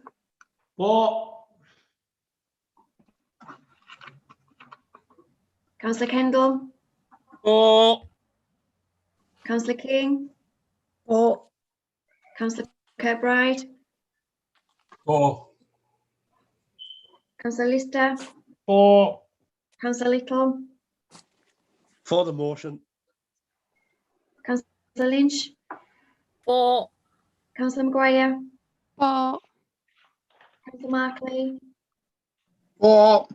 For. Councillor Kendall? For. Councillor King? For. Councillor Kirkbride? For. Councillor Lister? For. Councillor Little? For the motion. Councillor Lynch? For. Councillor Maguire? For. Councillor Markley? For.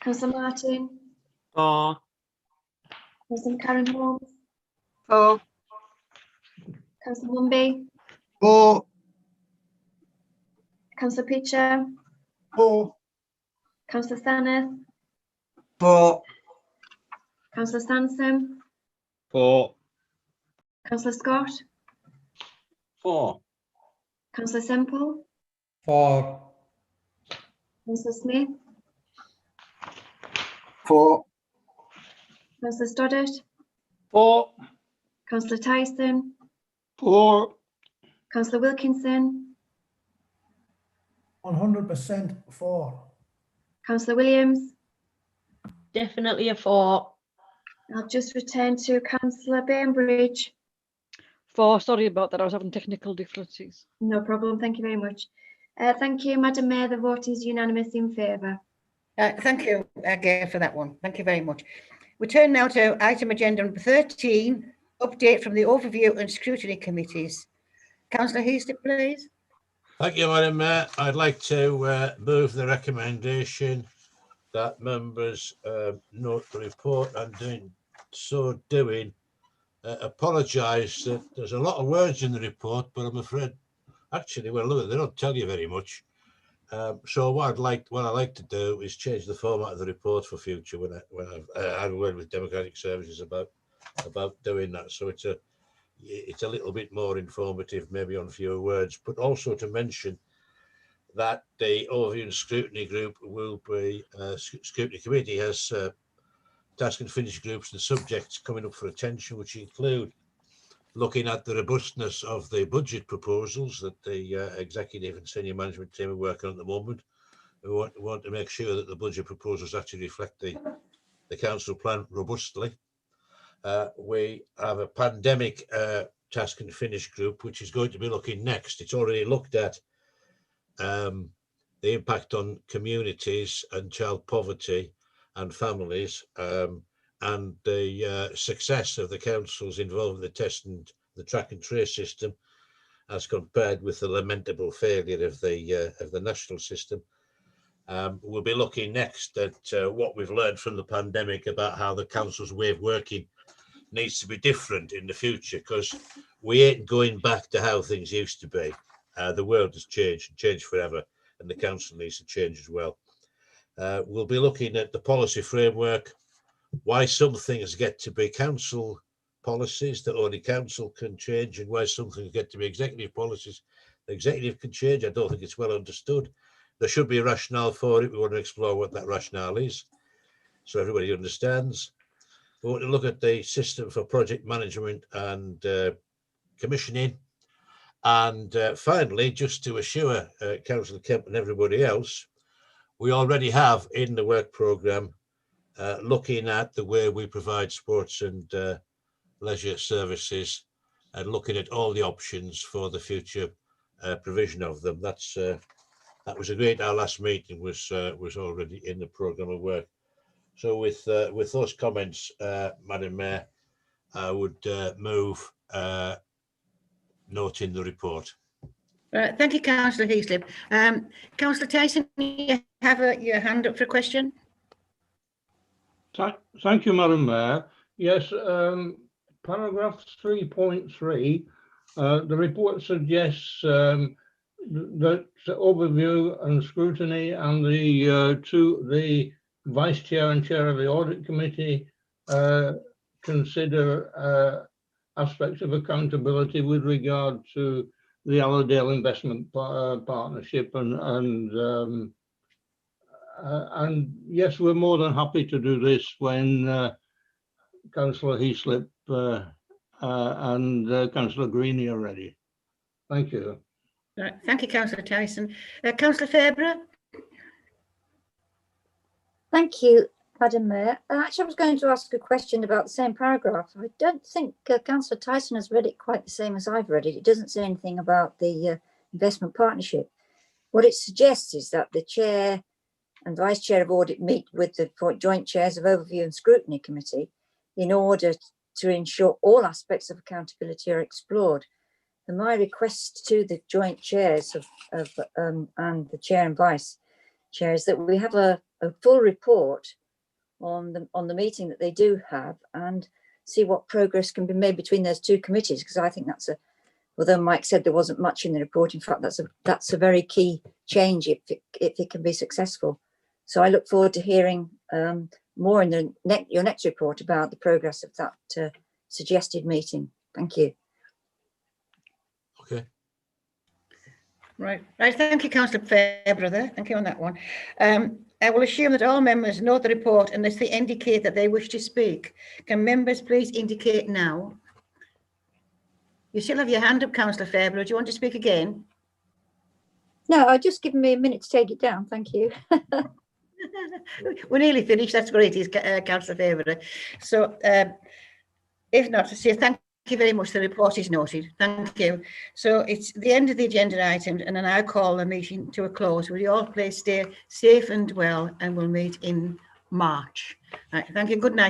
Councillor Martin? For. Councillor Karen Holmes? For. Councillor Mumby? For. Councillor Pitcher? For. Councillor Stanneth? For. Councillor Sansom? For. Councillor Scott? For. Councillor Semple? For. Councillor Smith? For. Councillor Stoddart? For. Councillor Tyson? For. Councillor Wilkinson? 100% for. Councillor Williams? Definitely a for. I'll just return to Councillor Bainbridge. For. Sorry about that. I was having technical difficulties. No problem. Thank you very much. Thank you, Madam Mayor. The vote is unanimous in favour. Thank you, Gail, for that one. Thank you very much. We turn now to item agenda number 13, update from the Overview and Scrutiny Committees. Councillor Heasley, please. Thank you, Madam Mayor. I'd like to move the recommendation that members note the report and doing so apologise that there's a lot of words in the report, but I'm afraid actually, well, look, they don't tell you very much. So what I like to do is change the format of the report for future when I have a word with Democratic Services about doing that. So it's a little bit more informative, maybe on fewer words, but also to mention that the Overview and Scrutiny Group will be, Scrutiny Committee has task and finish groups and subjects coming up for attention, which include looking at the robustness of the budget proposals that the executive and senior management team are working on at the moment. We want to make sure that the budget proposals actually reflect the council plan robustly. We have a pandemic task and finish group, which is going to be looking next. It's already looked at the impact on communities and child poverty and families, and the success of the councils involved in the test and the track and trace system, as compared with the lamentable failure of the national system. We'll be looking next at what we've learned from the pandemic about how the council's way of working needs to be different in the future, because we ain't going back to how things used to be. The world has changed forever, and the council needs to change as well. We'll be looking at the policy framework, why some things get to be council policies that only council can change, and why some things get to be executive policies the executive can change. I don't think it's well understood. There should be a rationale for it. We want to explore what that rationale is, so everybody understands. We want to look at the system for project management and commissioning. And finally, just to assure Councillor Kemp and everybody else, we already have in the work programme looking at the way we provide sports and leisure services, and looking at all the options for the future provision of them. That was agreed. Our last meeting was already in the programme of work. So with those comments, Madam Mayor, I would move note in the report. Right, thank you, Councillor Heaslip. Councillor Tyson, you have your hand up for a question. Thank you, Madam Mayor. Yes, paragraph 3.3, the report suggests that overview and scrutiny and the Vice Chair and Chair of the Audit Committee consider aspects of accountability with regard to the Allerdale Investment Partnership, and yes, we're more than happy to do this when Councillor Heaslip and Councillor Greenie are ready. Thank you. Right, thank you, Councillor Tyson. Councillor Fabre. Thank you, Madam Mayor. Actually, I was going to ask a question about the same paragraph. I don't think Councillor Tyson has read it quite the same as I've read it. It doesn't say anything about the investment partnership. What it suggests is that the Chair and Vice Chair of Audit meet with the Joint Chairs of Overview and Scrutiny Committee in order to ensure all aspects of accountability are explored. And my request to the Joint Chairs and the Chair and Vice Chair is that we have a full report on the meeting that they do have, and see what progress can be made between those two committees, because I think that's although Mike said there wasn't much in the report, in fact that's a very key change if it can be successful. So I look forward to hearing more in your next report about the progress of that suggested meeting. Thank you. Okay. Right, thank you, Councillor Fairbrother. Thank you on that one. I will assume that all members know the report unless they indicate that they wish to speak. Can members please indicate now? You still have your hand up, Councillor Fairbrother. Do you want to speak again? No, I've just given me a minute to take it down. Thank you. We're nearly finished. That's great, Councillor Fairbrother. So if not, to say thank you very much. The report is noted. Thank you. So it's the end of the agenda item, and then I call the meeting to a close. Will you all please stay safe and well, and we'll meet in March. Right, thank you. Good night.